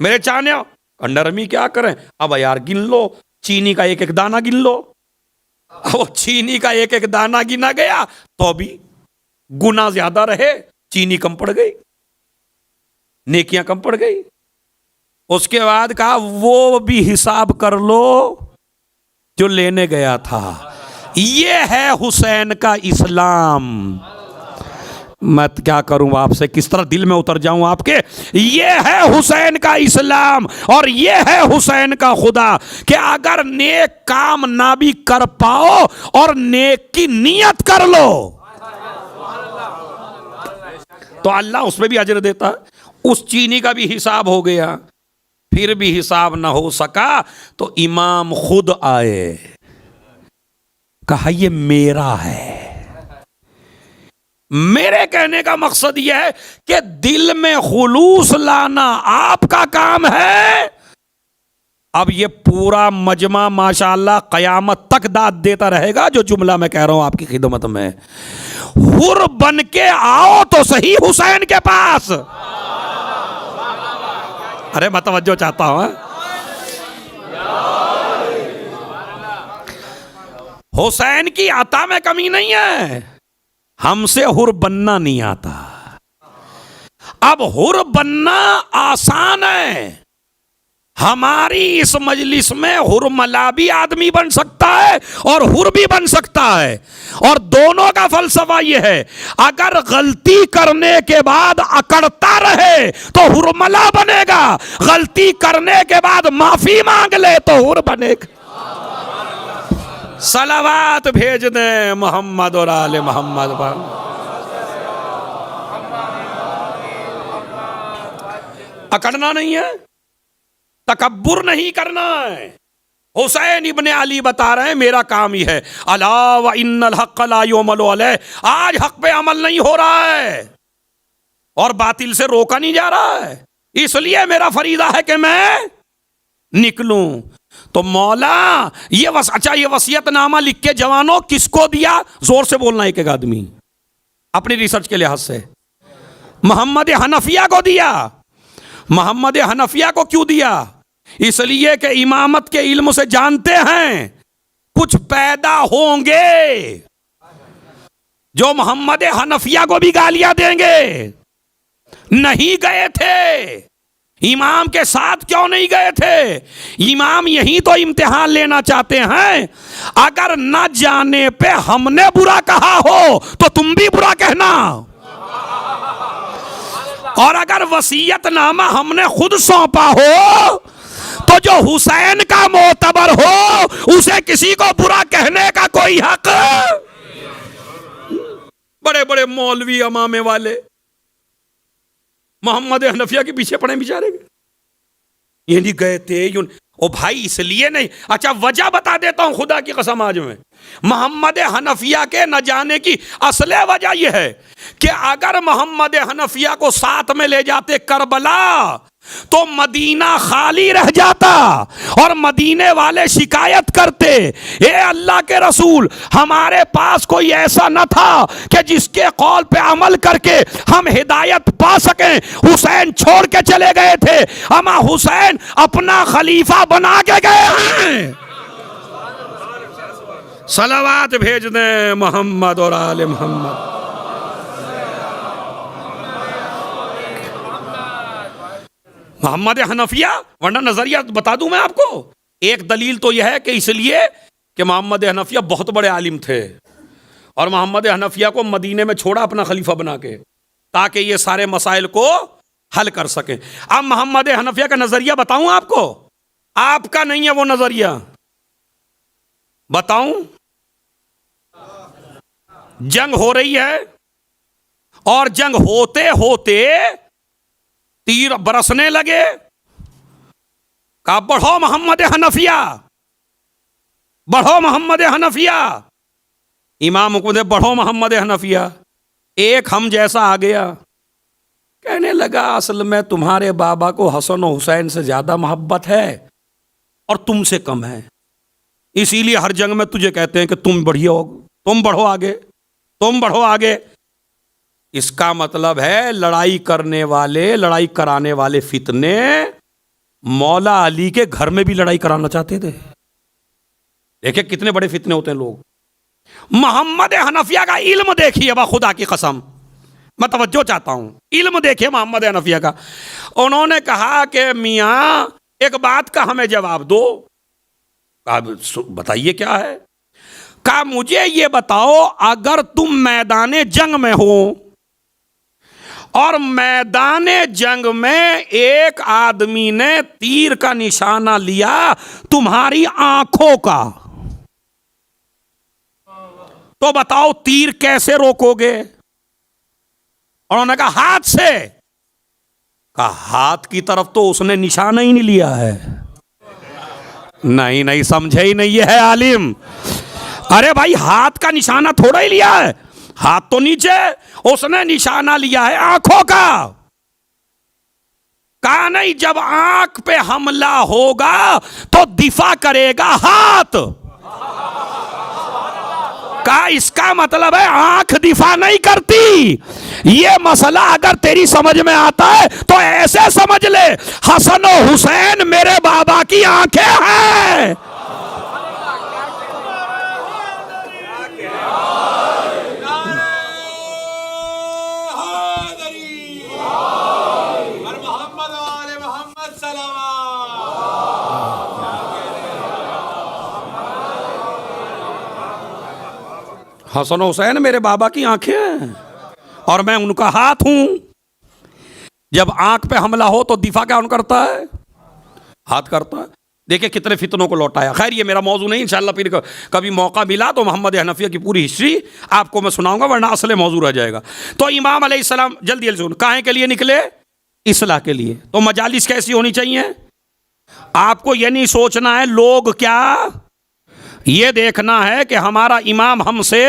मेरे चाहने, नरमी क्या करें? अब यार गिन लो, चीनी का 1-1 दाना गिन लो। वो चीनी का 1-1 दाना गिना गया तो भी गुना ज्यादा रहे, चीनी कम पड़ गई, नेकियां कम पड़ गई। उसके बाद कहा वो भी हिसाब कर लो जो लेने गया था। ये है हुसैन का इस्लाम। मैं क्या करूं आपसे, किस तरह दिल में उतर जाऊं आपके। ये है हुसैन का इस्लाम और ये है हुसैन का खुदा कि अगर नेक काम ना भी कर पाओ और नेक की नियत कर लो तो अल्लाह उसमें भी अजर देता है। उस चीनी का भी हिसाब हो गया, फिर भी हिसाब ना हो सका तो इमाम खुद आए, कहा ये मेरा है। मेरे कहने का मकसद यह है कि दिल में खुलूस लाना आपका काम है। अब ये पूरा मजमा माशाअल्लाह कयामत तक दाद देता रहेगा जो जुमला मैं कह रहा हूं आपकी खिदमत में। हुर बन के आओ तो सही हुसैन के पास। अरे मैं तवज्जो चाहता हूं। हुसैन की अता में कमी नहीं है, हमसे हुर बनना नहीं आता। अब हुर बनना आसान है। हमारी इस मजलिस में हुरमला भी आदमी बन सकता है और हुर भी बन सकता है, और दोनों का फलसफा यह है अगर गलती करने के बाद अकड़ता रहे तो हुरमला बनेगा, गलती करने के बाद माफी मांग ले तो हुर बनेगा। सलावात भेज दे मोहम्मद और आले मोहम्मद पर। अकड़ना नहीं है, तकब्बुर नहीं करना है। हुसैन इब्ने अली बता रहे हैं मेरा काम ही है, अला व इन्नल हक़ ला युअमलु अलैह। आज हक पे अमल नहीं हो रहा है और बातिल से रोका नहीं जा रहा है, इसलिए मेरा फरीदा है कि मैं निकलूं। तो मौला ये अच्छा ये वसीयतनामा लिख के जवानों किसको दिया? जोर से बोलना एक एक आदमी अपनी रिसर्च के लिहाज से। मोहम्मद हनफिया को दिया। मोहम्मद हनफिया को क्यों दिया? इसलिए कि इमामत के इल्म से जानते हैं कुछ पैदा होंगे जो मोहम्मद हनफिया को भी गालियां देंगे। नहीं गए थे, इमाम के साथ क्यों नहीं गए थे? इमाम यही तो इम्तिहान लेना चाहते हैं। अगर न जाने पे हमने बुरा कहा हो तो तुम भी बुरा कहना, और अगर वसीयतनामा हमने खुद सौंपा हो तो जो हुसैन का मोतबर हो उसे किसी को बुरा कहने का कोई हक। बड़े बड़े मौलवी अमामे वाले मोहम्मद हनफिया के पीछे पड़े बेचारे, ये नहीं गए थे ओ भाई इसलिए नहीं। अच्छा वजह बता देता हूं खुदा की कसम आज में। मोहम्मद हनफिया के न जाने की असल वजह यह है कि अगर मोहम्मद हनफिया को साथ में ले जाते करबला तो मदीना खाली रह जाता और मदीने वाले शिकायत करते, ए अल्लाह के रसूल, हमारे पास कोई ऐसा न था कि जिसके कौल पे अमल करके हम हिदायत पा सकें। हुसैन छोड़ के चले गए थे, अमा हुसैन अपना खलीफा बना के गए हैं। सलावात भेज दें मोहम्मद और आले मोहम्मद। मोहम्मद हनफिया, वरना नजरिया बता दूं मैं आपको। एक दलील तो यह है कि इसलिए कि मोहम्मद हनफिया बहुत बड़े आलिम थे और मोहम्मद हनफिया को मदीने में छोड़ा अपना खलीफा बना के, ताकि ये सारे मसाइल को हल कर सके। अब मोहम्मद हनफिया का नजरिया बताऊं आपको, आपका नहीं है वो नजरिया, बताऊं। जंग हो रही है और जंग होते होते तीर बरसने लगे। कहा बढ़ो मोहम्मद हनफिया, बढ़ो मोहम्मद हनफिया। इमाम हुक्म दे बढ़ो मोहम्मद हनफिया। एक हम जैसा आ गया, कहने लगा असल में तुम्हारे बाबा को हसन और हुसैन से ज्यादा मोहब्बत है और तुमसे कम है, इसीलिए हर जंग में तुझे कहते हैं कि तुम बढ़िया हो, तुम बढ़ो आगे, तुम बढ़ो आगे। इसका मतलब है लड़ाई करने वाले, लड़ाई कराने वाले फितने मौला अली के घर में भी लड़ाई कराना चाहते थे। देखिए कितने बड़े फितने होते हैं लोग। मोहम्मद हनफिया का इल्म देखिए, बा खुदा की कसम मैं तवज्जो चाहता हूं, इल्म देखिए मोहम्मद हनफिया का। उन्होंने कहा कि मियां एक बात का हमें जवाब दो। कहा बताइए क्या है। कहा मुझे ये बताओ, अगर तुम मैदाने जंग में हो और मैदाने जंग में एक आदमी ने तीर का निशाना लिया तुम्हारी आंखों का, तो बताओ तीर कैसे रोकोगे। उन्होंने कहा हाथ से। कहा हाथ की तरफ तो उसने निशाना ही नहीं लिया है। नहीं नहीं समझे ही नहीं है आलिम। अरे भाई हाथ का निशाना थोड़ा ही लिया है, हाथ तो नीचे, उसने निशाना लिया है आंखों का। कहा नहीं, जब आंख पे हमला होगा तो दिफा करेगा हाथ। कहा इसका मतलब है आंख दिफा नहीं करती। ये मसला अगर तेरी समझ में आता है तो ऐसे समझ ले, हसन और हुसैन मेरे बाबा की आंखें हैं। हसन हुसैन मेरे बाबा की आंखें हैं और मैं उनका हाथ हूं। जब आंख पे हमला हो तो दिफा क्या करता है, हाथ करता है। देखिए कितने फितनों को लौटाया। खैर ये मेरा मौजू नहीं, इंशाल्लाह फिर कभी मौका मिला तो मोहम्मद हनफिया की पूरी हिस्ट्री आपको मैं सुनाऊंगा, वरना असले मौजू रह जाएगा। तो इमाम अलैहिस्सलाम जल्दी जल्दी सुन, काहे के लिए निकले, इस्लाह के लिए। तो मजालिस कैसी होनी चाहिए, आपको ये नहीं सोचना है लोग क्या, ये देखना है कि हमारा इमाम हमसे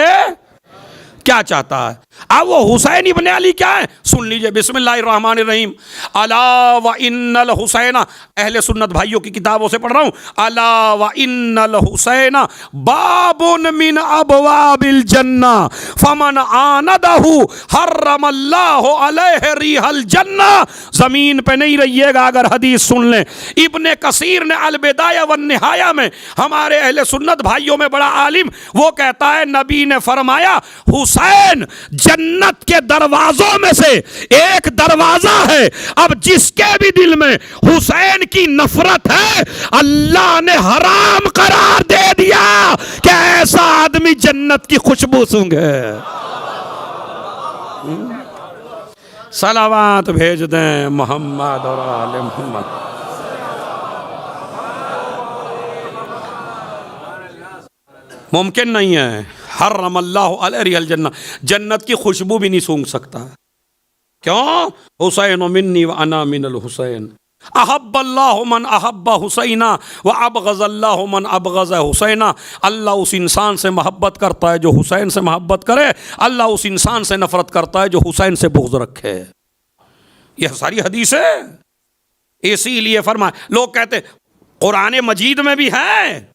क्या चाहता है। अब वो हुसैन इब्न अली क्या है, सुन लीजिए। बिस्मिल्लाहिर्रहमानिर्रहीम। अला व इन्नल हुसैना, अहले सुन्नत भाइयों की किताबों से पढ़ रहा हूं। अला व इन्नल हुसैना बाबुन मिन अबवाबिल जन्ना फमन आनदहु हर्रमल्लाहु अलैहि रिहल जन्ना। जमीन पे नहीं रहिएगा अगर हदीस सुन लें। इब्ने कसीर ने अल बिदाया व निहाया में, हमारे अहले सुन्नत भाइयों में बड़ा आलिम, वो कहता है नबी ने फरमाया हुसैन जन्नत के दरवाजों में से एक दरवाजा है। अब जिसके भी दिल में हुसैन की नफरत है, अल्लाह ने हराम करार दे दिया कि ऐसा आदमी जन्नत की खुशबू सूंघे। सलावात भेज दें मोहम्मद और आले मोहम्मद। मुमकिन नहीं है। हर्रमल्लाहु अलैहि रिहल जन्ना, जन्नत की खुशबू भी नहीं सूंघ सकता। क्यों, हुसैन मिन्नी व अना मिनल हुसैन। अहब्बल्लाहु मन अहब्बा हुसैना व अबग़ज़ल्लाहु मन अबग़ज़ हुसैना। अल्लाह उस इंसान से मोहब्बत करता है जो हुसैन से मोहब्बत करे, अल्लाह उस इंसान से नफरत करता है जो हुसैन से बुग़्ज़ रखे। यह सारी हदीस है। इसीलिए फरमाया, लोग कहते कुरान मजीद में भी है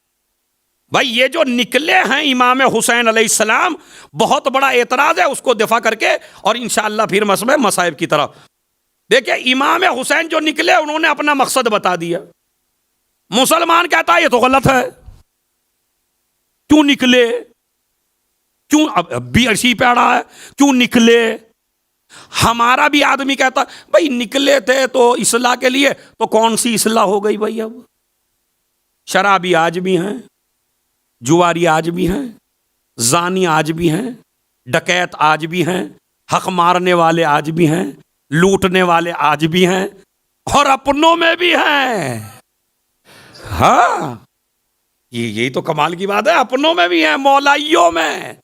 भाई, ये जो निकले हैं इमाम हुसैन अलैहिस्सलाम, बहुत बड़ा एतराज है, उसको दिफा करके और इंशाअल्लाह फिर मसले मसाइब की तरफ। देखिए इमाम हुसैन जो निकले उन्होंने अपना मकसद बता दिया। मुसलमान कहता है ये तो गलत है, क्यों निकले, क्यों अब भी अर्शी पे अड़ा है, क्यों निकले। हमारा भी आदमी कहता भाई निकले थे तो इस्लाह के लिए, तो कौन सी इस्लाह हो गई भाई, अब शराबी आज भी हैं, जुआरी आज भी हैं, जानी आज भी हैं, डकैत आज भी हैं, हक मारने वाले आज भी हैं, लूटने वाले आज भी हैं, और अपनों में भी हैं। हाँ यही तो कमाल की बात है, अपनों में भी हैं, मौलाइयों में।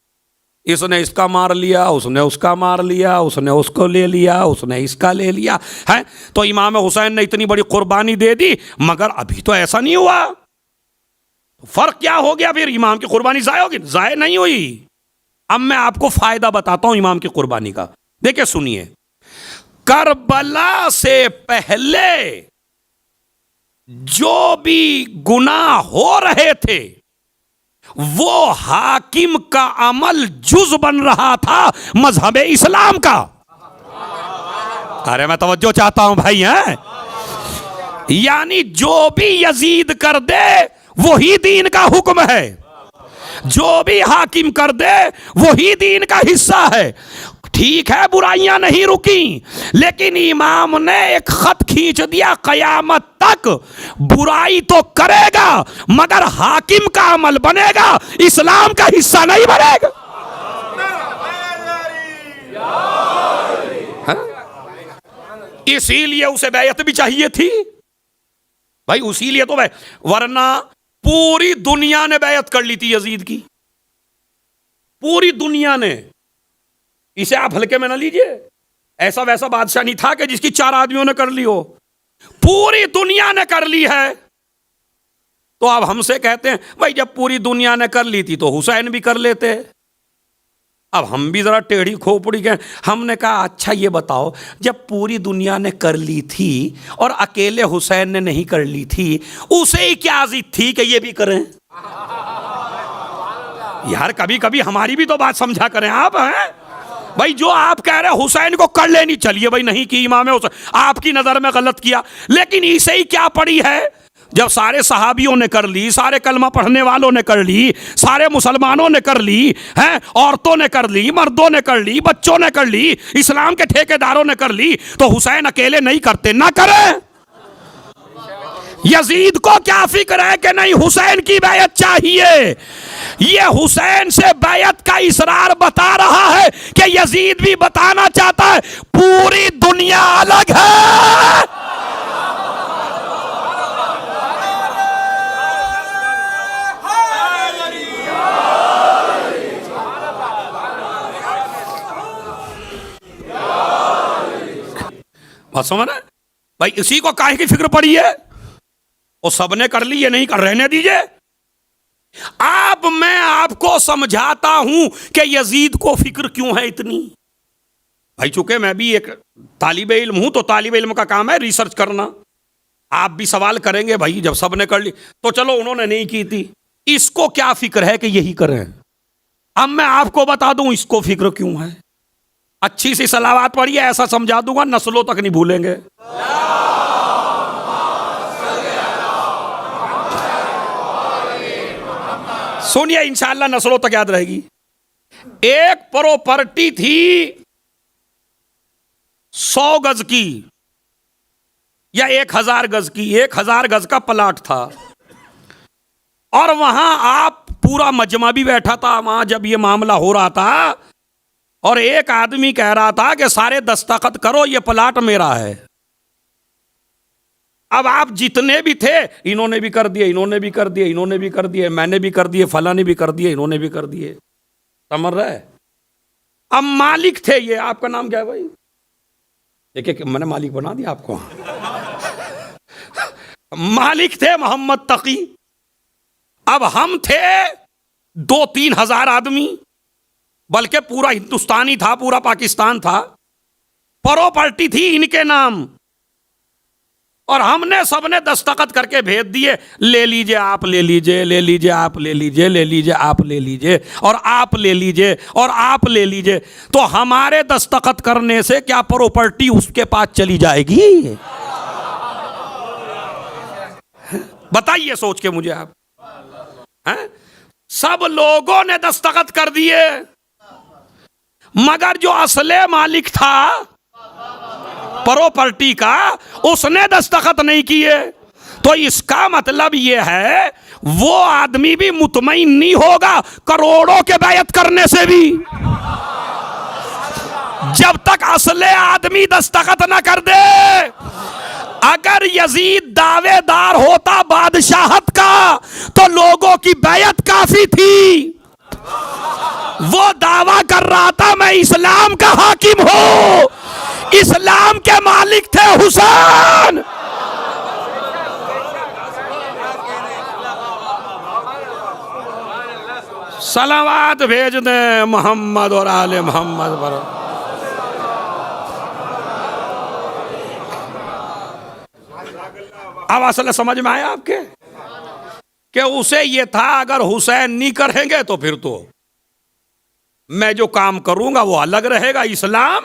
इसने इसका मार लिया, उसने उसका मार लिया, उसने उसको ले लिया, उसने इसका ले लिया है। तो इमाम हुसैन ने इतनी बड़ी कुर्बानी दे दी, मगर अभी तो ऐसा नहीं हुआ। फर्क क्या हो गया फिर, इमाम की कुर्बानी जाया होगी? जाया नहीं हुई। अब मैं आपको फायदा बताता हूं इमाम की कुर्बानी का। देखिए सुनिए, करबला से पहले जो भी गुनाह हो रहे थे वो हाकिम का अमल जुज बन रहा था मजहब इस्लाम का। अरे मैं तवज्जो चाहता हूं भाई, हैं? यानी जो भी यजीद कर दे वही दीन का हुक्म है, जो भी हाकिम कर दे वही दीन का हिस्सा है। ठीक है बुराइयां नहीं रुकी, लेकिन इमाम ने एक खत खींच दिया, कयामत तक बुराई तो करेगा मगर हाकिम का अमल बनेगा, इस्लाम का हिस्सा नहीं बनेगा। इसीलिए उसे बैयत भी चाहिए थी भाई, उसीलिए तो वरना पूरी दुनिया ने बैयत कर ली थी यजीद की, पूरी दुनिया ने। इसे आप हल्के में ना लीजिए, ऐसा वैसा बादशाह नहीं था कि जिसकी 4 आदमियों ने कर ली हो, पूरी दुनिया ने कर ली है। तो आप हमसे कहते हैं भाई जब पूरी दुनिया ने कर ली थी तो हुसैन भी कर लेते। अब हम भी जरा टेढ़ी खोपड़ी के हमने कहा अच्छा ये बताओ, जब पूरी दुनिया ने कर ली थी और अकेले हुसैन ने नहीं कर ली थी, उसे ही क्या जिद थी कि ये भी करें? यार कभी कभी हमारी भी तो बात समझा करें आप, हैं भाई। जो आप कह रहे हुसैन को कर लेनी, चलिए भाई नहीं की इमाम हुसैन, आपकी नजर में गलत किया, लेकिन इसे ही क्या पड़ी है? जब सारे सहाबियों ने कर ली, सारे कलमा पढ़ने वालों ने कर ली, सारे मुसलमानों ने कर ली, हैं, औरतों ने कर ली, मर्दों ने कर ली, बच्चों ने कर ली, इस्लाम के ठेकेदारों ने कर ली, तो हुसैन अकेले नहीं करते? ना करें। यजीद को क्या फिक्र है कि नहीं हुसैन की बैयत चाहिए? ये हुसैन से बैयत का इसरार बता रहा है कि यजीद भी बताना चाहता है पूरी दुनिया अलग है। बात समझ रहे भाई? इसी को काहे की फिक्र पड़ी है? वो सबने कर ली, ये नहीं कर, रहने दीजिए। अब मैं आपको समझाता हूं कि यजीद को फिक्र क्यों है इतनी। भाई चूंकि मैं भी एक तालिबे इल्म हूं, तो तालिबे इल्म का काम है रिसर्च करना। आप भी सवाल करेंगे भाई जब सबने कर ली तो चलो उन्होंने नहीं की थी, इसको क्या फिक्र है कि यही करें? अब मैं आपको बता दूं इसको फिक्र क्यों है। अच्छी सी सलावत पढ़िए, ऐसा समझा दूंगा नस्लों तक नहीं भूलेंगे। सुनिए इंशाअल्लाह नस्लों तक याद रहेगी। एक प्रॉपर्टी थी 100 गज की या 1000 गज की, 1000 गज का प्लाट था और वहां आप पूरा मजमा भी बैठा था वहां जब ये मामला हो रहा था, और एक आदमी कह रहा था कि सारे दस्तखत करो ये प्लाट मेरा है। अब आप जितने भी थे, इन्होंने भी कर दिए, इन्होंने भी कर दिए, इन्होंने भी कर दिए, मैंने भी कर दिए, फला ने भी कर दिए, इन्होंने भी कर दिए, समझ रहे? अब मालिक थे ये, आपका नाम क्या है भाई? देखिए मैंने मालिक बना दिया आपको। मालिक थे मोहम्मद तकी। अब हम थे 2-3 हजार आदमी, बल्कि पूरा हिंदुस्तान ही था, पूरा पाकिस्तान था। प्रॉपर्टी थी इनके नाम। और हमने सबने दस्तखत करके भेज दिए, ले लीजिए आप, ले लीजिए, ले लीजिए आप, ले लीजिए, ले लीजिए आप, ले लीजिए, और आप ले लीजिए, और आप ले लीजिए। तो हमारे दस्तखत करने से क्या प्रॉपर्टी उसके पास चली जाएगी? बताइए सोच के मुझे आप। हैं? सब लोगों ने दस्तखत कर दिए, मगर जो असले मालिक था प्रॉपर्टी का, उसने दस्तखत नहीं किए। तो इसका मतलब यह है वो आदमी भी मुतमईन नहीं होगा करोड़ों के बैयत करने से भी, जब तक असले आदमी दस्तखत ना कर दे। अगर यजीद दावेदार होता बादशाहत का तो लोगों की बैयत काफी थी। वो दावा कर रहा था मैं इस्लाम का हाकिम हूं, इस्लाम के मालिक थे हुसैन। सलावत भेज दें मोहम्मद और आले मोहम्मद पर। अब असल समझ में आया आपके कि उसे ये था अगर हुसैन नहीं करेंगे तो फिर तो मैं जो काम करूंगा वो अलग रहेगा, इस्लाम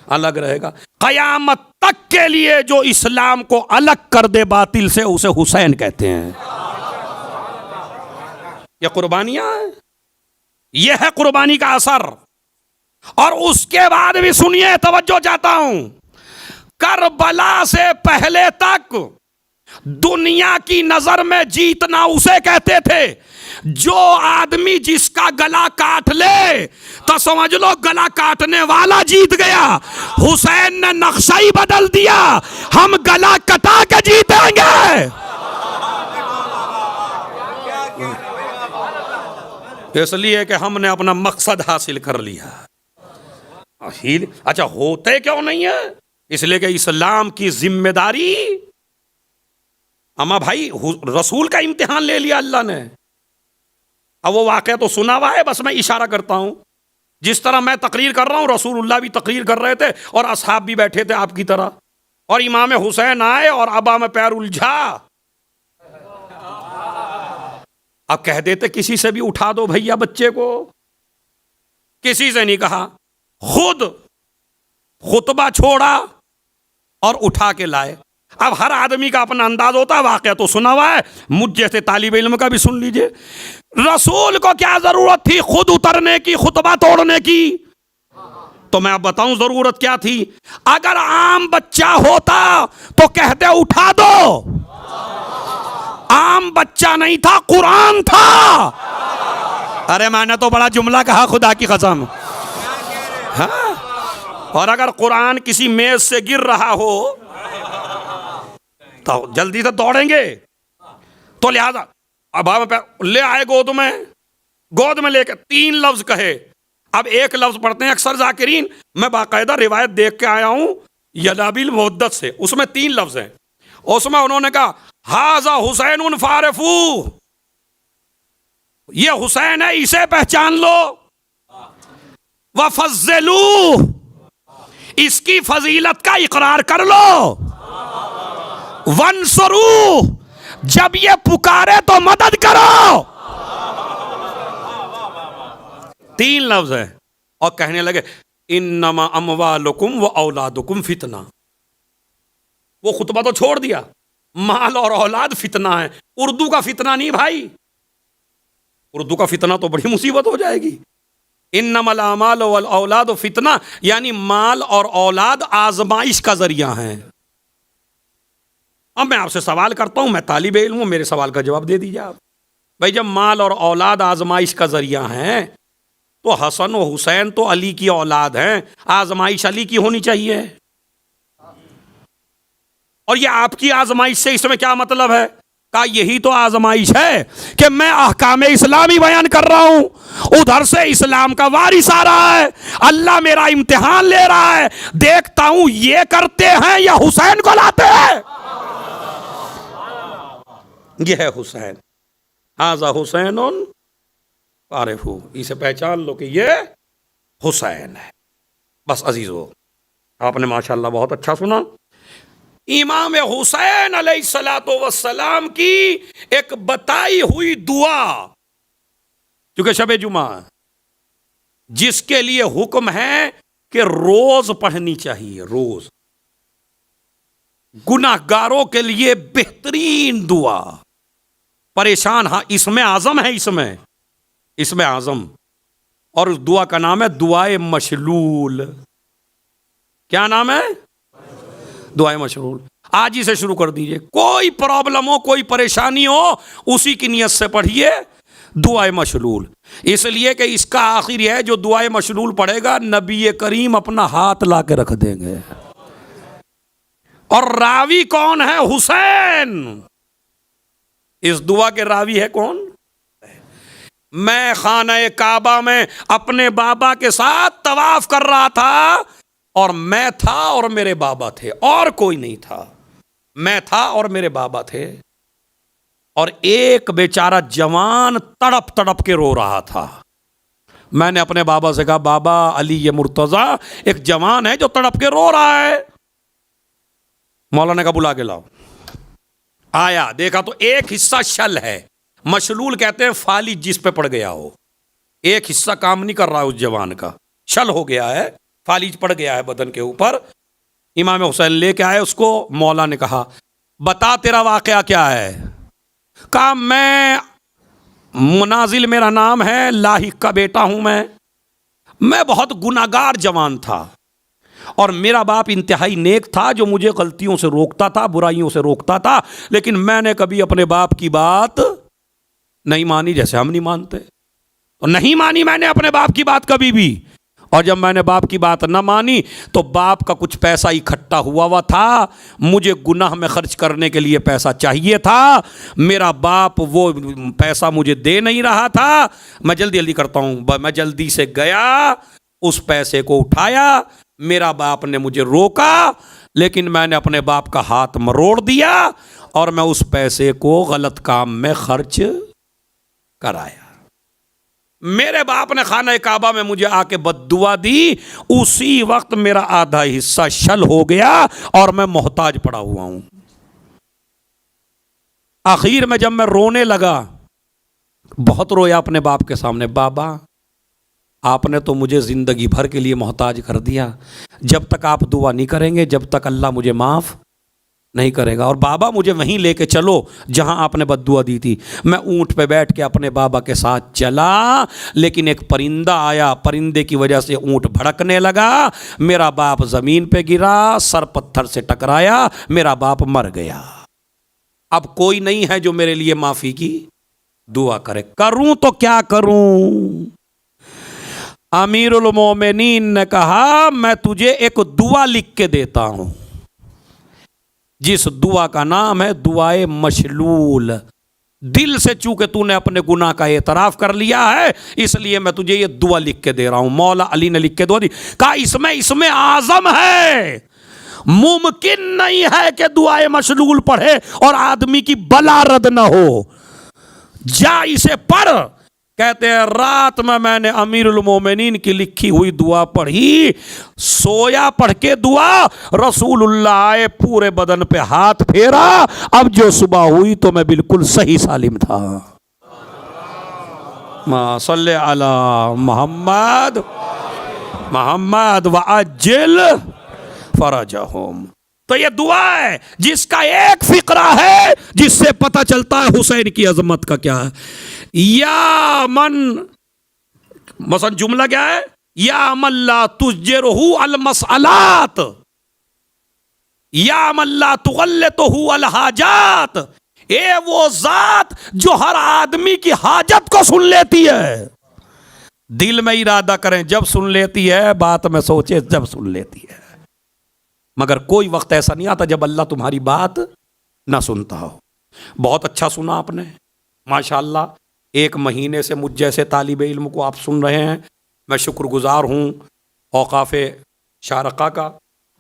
अलग रहेगा। कयामत तक के लिए जो इस्लाम को अलग कर दे बातिल से उसे हुसैन कहते हैं। ये कुर्बानियां हैं, यह है कुर्बानी का असर। और उसके बाद भी सुनिए, तवज्जो चाहता हूं, करबला से पहले तक दुनिया की नजर में जीतना उसे कहते थे। जो आदमी जिसका गला काट ले तो समझ लो गला काटने वाला जीत गया। हुसैन ने नक्शा ही बदल दिया, हम गला कटा के जीतेंगे। इसलिए कि हमने अपना मकसद हासिल कर लिया। अच्छा, होते क्यों नहीं है? इसलिए कि इस्लाम की जिम्मेदारी, अम्मा भाई, रसूल का इम्तिहान ले लिया अल्लाह ने। अब वो वाक़या तो सुना हुआ है, बस मैं इशारा करता हूं। जिस तरह मैं तकरीर कर रहा हूं, रसूलुल्लाह भी तकरीर कर रहे थे और असहाब भी बैठे थे आपकी तरह। और इमाम हुसैन आए और अबा में पैर उलझा। अब कह देते किसी से भी उठा दो भैया बच्चे को, किसी से नहीं कहा, खुद खुतबा छोड़ा और उठा के लाए। अब हर आदमी का अपना अंदाज होता है, वाकया तो सुना हुआ है, मुझ जैसे तालिब इल्म का भी सुन लीजिए। रसूल को क्या जरूरत थी खुद उतरने की, खुतबा तोड़ने की? तो मैं अब बताऊं जरूरत क्या थी। अगर आम बच्चा होता तो कहते उठा दो। आम बच्चा नहीं था, कुरान था। अरे मैंने तो बड़ा जुमला कहा, खुदा की कसम। हाँ? और अगर कुरान किसी मेज से गिर रहा हो तो जल्दी से दौड़ेंगे। तो लिहाजा अब ले आए गोद में लेके 3 लफ्ज कहे। अब एक लफ्ज पढ़ते हैं अक्सर जाकिरीन, मैं बाकायदा रिवायत देख के आया हूं यदाबिल मुद्दत से, उसमें 3 लफ्ज हैं। उसमें उन्होंने कहा हाजा हुसैन फारफू, ये हुसैन है, इसे पहचान लो। वफज़लू, इसकी फजीलत का इकरार कर लो। वंसरू, जब ये पुकारे तो मदद करो। 3 लफ्ज है। और कहने लगे इन्नमा अमवालुकुम व औलादुकुम फितना। वो खुतबा तो छोड़ दिया, माल और औलाद फितना है। उर्दू का फितना नहीं भाई, उर्दू का फितना तो बड़ी मुसीबत हो जाएगी। इन्नमल अमाल वल औलाद फितना, यानी माल और औलाद आजमाइश का जरिया है। अब मैं आपसे सवाल करता हूं, मैं तालिब इल्म हूं, मेरे सवाल का जवाब दे दीजिए आप। भाई जब माल और औलाद आजमाइश का जरिया है तो हसन और हुसैन तो अली की औलाद हैं, आजमाइश अली की होनी चाहिए। और ये आपकी आजमाइश से इसमें क्या मतलब है? का यही तो आजमाइश है कि मैं अहकामे इस्लामी बयान कर रहा हूं, उधर से इस्लाम का वारिस आ रहा है, अल्लाह मेरा इम्तिहान ले रहा है, देखता हूं ये करते हैं या हुसैन को लाते हैं। ये है हुसैन, हाजा हुसैन आरिफू, इसे पहचान लो कि ये हुसैन है। बस अजीजों, आपने माशाल्लाह बहुत अच्छा सुना। इमाम हुसैन अलैहिस्सलातु वस्सलाम की एक बताई हुई दुआ, क्योंकि शबे जुमा जिसके लिए हुक्म है कि रोज पढ़नी चाहिए, रोज गुनाहगारों के लिए बेहतरीन दुआ, परेशान, हाँ इसमें आजम है, इसमें आजम, और उस दुआ का नाम है दुआए मशलूल। क्या नाम है? दुआए मशलूल। आज ही से शुरू कर दीजिए, कोई प्रॉब्लम हो, कोई परेशानी हो, उसी की नियत से पढ़िए दुआए मशलूल। इसलिए कि इसका आखिर है जो दुआए मशलूल पढ़ेगा, नबी करीम अपना हाथ ला के रख देंगे। और रावी कौन है? हुसैन। इस दुआ के रावी है कौन? मैं खाना काबा में अपने बाबा के साथ तवाफ कर रहा था, और मैं था और मेरे बाबा थे, और कोई नहीं था। मैं था और मेरे बाबा थे, और एक बेचारा जवान तड़प तड़प के रो रहा था। मैंने अपने बाबा से कहा, बाबा अली ये मुर्तजा, एक जवान है जो तड़प के रो रहा है। मौलाना का बुला के लाओ। आया, देखा तो एक हिस्सा शल है, मशलूल कहते हैं फालिज जिस पे पड़ गया हो, एक हिस्सा काम नहीं कर रहा है उस जवान का, शल हो गया है, फालिज पड़ गया है बदन के ऊपर। इमाम हुसैन लेके आए उसको। मौला ने कहा, बता तेरा वाकया क्या है? कहा, मैं मुनाजिल मेरा नाम है, लाहिक का बेटा हूं मैं बहुत गुनाहगार जवान था, और मेरा बाप इंतहाई नेक था जो मुझे गलतियों से रोकता था, बुराइयों से रोकता था, लेकिन मैंने कभी अपने बाप की बात नहीं मानी, जैसे हम नहीं मानते। तो नहीं मानी मैंने अपने बाप की बात कभी भी, और जब मैंने बाप की बात न मानी तो बाप का कुछ पैसा इकट्ठा हुआ था, मुझे गुनाह में खर्च करने के लिए पैसा चाहिए था, मेरा बाप वो पैसा मुझे दे नहीं रहा था। मैं जल्दी जल्दी करता हूँ, मैं जल्दी से गया, उस पैसे को उठाया, मेरा बाप ने मुझे रोका, लेकिन मैंने अपने बाप का हाथ मरोड़ दिया, और मैं उस पैसे को गलत काम में खर्च कराया। मेरे बाप ने खाना काबा में मुझे आके बद्दुआ दी, उसी वक्त मेरा आधा हिस्सा शल हो गया और मैं मोहताज पड़ा हुआ हूं। आखिर में जब मैं रोने लगा, बहुत रोया अपने बाप के सामने, बाबा आपने तो मुझे जिंदगी भर के लिए मोहताज कर दिया, जब तक आप दुआ नहीं करेंगे, जब तक अल्लाह मुझे माफ नहीं करेगा, और बाबा मुझे वहीं लेके चलो जहां आपने बद्दुआ दी थी। मैं ऊंट पे बैठ के अपने बाबा के साथ चला, लेकिन एक परिंदा आया, परिंदे की वजह से ऊंट भड़कने लगा, मेरा बाप जमीन पे गिरा, सर पत्थर से टकराया, मेरा बाप मर गया। अब कोई नहीं है जो मेरे लिए माफी की दुआ करे, करूं तो क्या करूं? अमीरुल मोमिनीन ने कहा, मैं तुझे एक दुआ लिख के देता हूं, जिस दुआ का नाम है दुआए मशलूल। दिल से चूंकि तूने अपने गुनाह का एतराफ कर लिया है, इसलिए मैं तुझे ये दुआ लिख के दे रहा हूं। मौला अली ने लिख के दुआ दी। कहा, इसमें आजम है, मुमकिन नहीं है कि दुआए मशलूल पढ़े और आदमी की बला रद ना हो। जा इसे पढ़। कहते हैं, रात में मैंने अमीरुल मोमिनीन की लिखी हुई दुआ पढ़ी, सोया पढ़ के दुआ, रसूलुल्लाह आए, पूरे बदन पे हाथ फेरा, अब जो सुबह हुई तो मैं बिल्कुल सही सालिम था। मा सल्ले अला मोहम्मद मोहम्मद व अज्जिल फरजहुम। तो ये दुआ है जिसका एक फिक्रा है, जिससे पता चलता है हुसैन की अजमत का क्या है। या मन, मसन जुमला क्या है? या मल्ला तुजरुहु अल मसअलात, या मल्ला तुगल्लितुहु अल हाजात। ए वो जात जो हर आदमी की हाजत को सुन लेती है। दिल में इरादा करें जब सुन लेती है, बात में सोचे जब सुन लेती है, मगर कोई वक्त ऐसा नहीं आता जब अल्लाह तुम्हारी बात ना सुनता हो। बहुत अच्छा सुना आपने, माशाअल्लाह। 1 महीने से मुझ जैसे तालिबे इल्म को आप सुन रहे हैं, मैं शुक्रगुजार हूँ औकाफ़ शारक़ा का,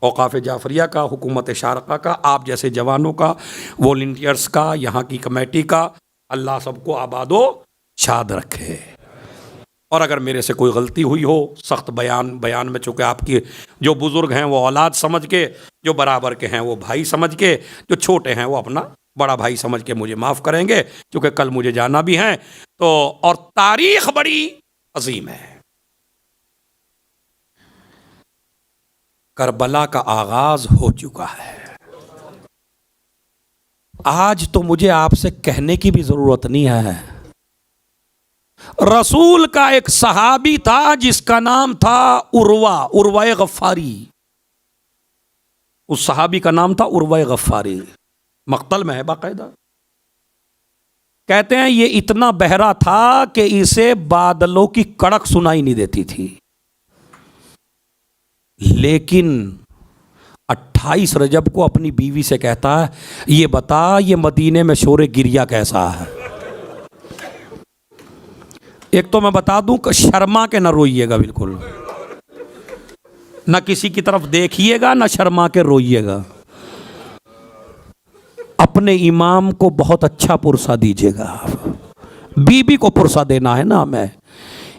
औकाफ़ जाफरिया का, हुकूमत शारक़ा का, आप जैसे जवानों का, वॉलंटियर्स का, यहाँ की कमेटी का। अल्लाह सबको आबादो शाद रखे। और अगर मेरे से कोई गलती हुई हो सख्त बयान में, चूँकि आपकी जो बुज़ुर्ग हैं वो औलाद समझ के, जो बराबर के हैं वो भाई समझ के, जो छोटे हैं वो अपना बड़ा भाई समझ के मुझे माफ़ करेंगे, क्योंकि कल मुझे जाना भी है। तो और तारीख बड़ी अजीम है। करबला का आगाज हो चुका है। आज तो मुझे आपसे कहने की भी जरूरत नहीं है, रसूल का एक सहाबी था जिसका नाम था उर्वा गफ्फारी। उस सहाबी का नाम था उर्वा गफ्फारी, मक्तल में है बाकायदा। कहते हैं ये इतना बहरा था कि इसे बादलों की कड़क सुनाई नहीं देती थी, लेकिन 28 रजब को अपनी बीवी से कहता है, ये बता ये मदीने में शोरे गिरिया कैसा है। एक तो मैं बता दूं कि शर्मा के न रोइएगा, बिल्कुल न किसी की तरफ देखिएगा, न शर्मा के रोइएगा। अपने इमाम को बहुत अच्छा पुरसा दीजिएगा। बीबी को पुरसा देना है ना हमें,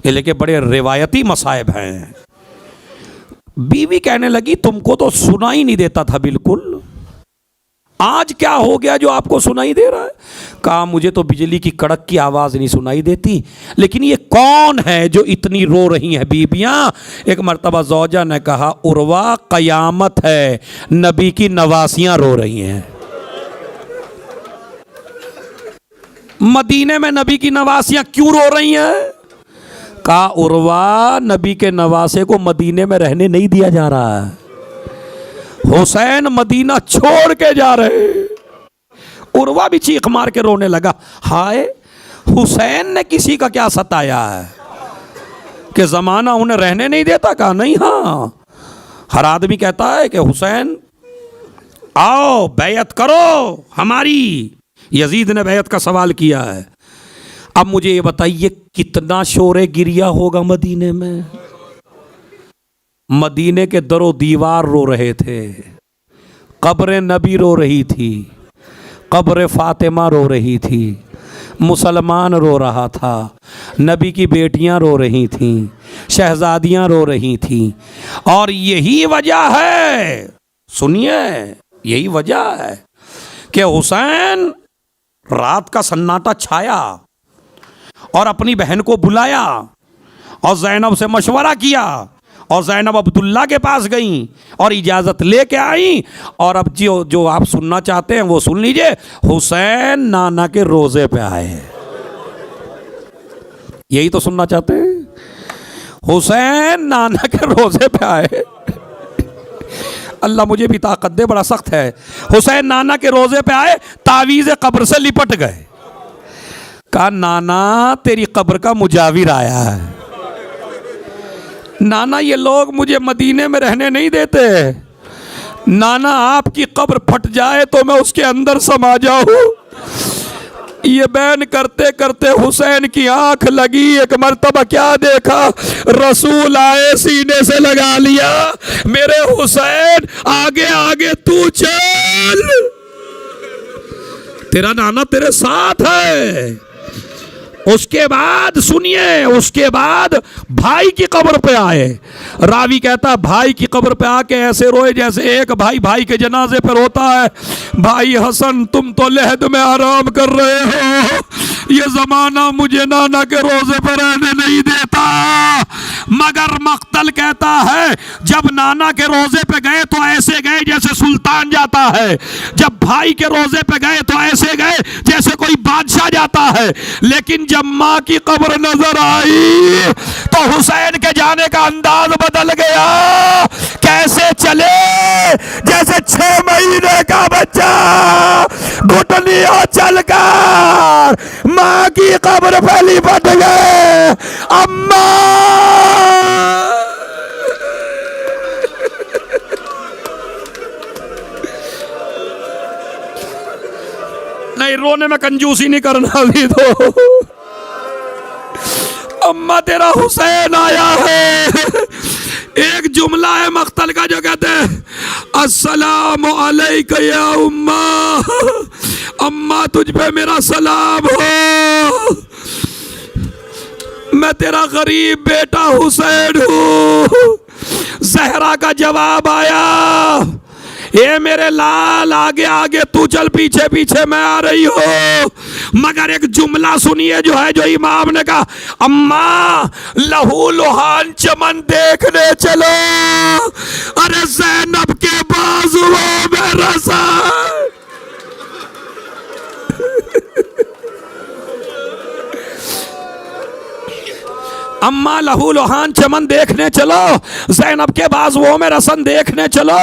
ये लेके बड़े रिवायती मसाइब हैं। बीवी कहने लगी तुमको तो सुनाई नहीं देता था बिल्कुल, आज क्या हो गया जो आपको सुनाई दे रहा है। कहा मुझे तो बिजली की कड़क की आवाज़ नहीं सुनाई देती, लेकिन ये कौन है जो इतनी रो रही हैं बीबियां। एक मर्तबा ज़ौजा ने कहा उर्वा क़यामत है, नबी की नवासियां रो रही हैं। मदीने में नबी की नवासियां क्यों रो रही हैं। कहा उर्वा नबी के नवासे को मदीने में रहने नहीं दिया जा रहा है, हुसैन मदीना छोड़ के जा रहे। उर्वा भी चीख मार के रोने लगा, हाय हुसैन ने किसी का क्या सताया है कि जमाना उन्हें रहने नहीं देता। कहा नहीं, हाँ हर आदमी कहता है कि हुसैन आओ बैयत करो हमारी। यजीद ने बैयत का सवाल किया है। अब मुझे ये बताइए कितना शोरे गिरिया होगा मदीने में। मदीने के दरो दीवार रो रहे थे, कब्र नबी रो रही थी, कब्र फातिमा रो रही थी, मुसलमान रो रहा था, नबी की बेटियां रो रही थीं, शहजादियां रो रही थीं। और यही वजह है, सुनिए यही वजह है कि हुसैन रात का सन्नाटा छाया और अपनी बहन को बुलाया और ज़ैनब से मशवरा किया और ज़ैनब अब्दुल्ला के पास गई और इजाज़त लेके आई। और अब जो आप सुनना चाहते हैं वो सुन लीजिए। हुसैन नाना के रोज़े पे आए, यही तो सुनना चाहते हैं। हुसैन नाना के रोज़े पे आए। अल्लाह मुझे भी ताकत दे, बड़ा सख्त है। हुसैन नाना के रोज़े पे आए, तावीज़ कब्र से लिपट गए। कहा नाना तेरी कब्र का मुजाविर आया है। नाना ये लोग मुझे मदीने में रहने नहीं देते, नाना आपकी कब्र फट जाए तो मैं उसके अंदर समा जाऊं। ये बैन करते करते हुसैन की आंख लगी। एक मर्तबा क्या देखा, रसूल आए सीने से लगा लिया, मेरे हुसैन आगे आगे तू चल, तेरा नाना तेरे साथ है। उसके बाद सुनिए, उसके बाद भाई की कब्र पे आए। रावी कहता भाई की कब्र पे आके ऐसे रोए जैसे एक भाई भाई के जनाजे पर रोता है। भाई हसन तुम तो लहद में आराम कर रहे हो, ये जमाना मुझे नाना के रोजे पर रहने नहीं देता। मगर मक्तल कहता है जब नाना के रोजे पे गए तो ऐसे गए जैसे सुल्तान जाता है, जब भाई के रोजे पे गए तो ऐसे गए जैसे कोई बादशाह जाता है। लेकिन जब माँ की कब्र नजर आई तो हुसैन के जाने का अंदाज बदल गया। कैसे चले जैसे 6 महीने का बच्चा घुटनियों चलकर माँ की कब्र पे लिपट गए। अम्मा नहीं, रोने में कंजूसी नहीं करना अभी तो। अम्मा तेरा हुसैन आया है। एक जुमला है मक्तल का जो कहते हैं अस्सलामु अलैका या उम्मा, अम्मा तुझ पे मेरा सलाम हो। मैं तेरा गरीब बेटा हुसैन हूँ। जहरा का जवाब आया, ये मेरे लाल आगे आगे तू चल, पीछे पीछे मैं आ रही हूं। मगर एक जुमला सुनिए जो है, जो इमाम ने कहा, अम्मा लहू लुहान चमन देखने चलो। अरे ज़ैनब के बाजुओं में रसा। अम्मा लहू लुहान चमन देखने चलो, ज़ैनब के बाजुओं में रसन देखने चलो।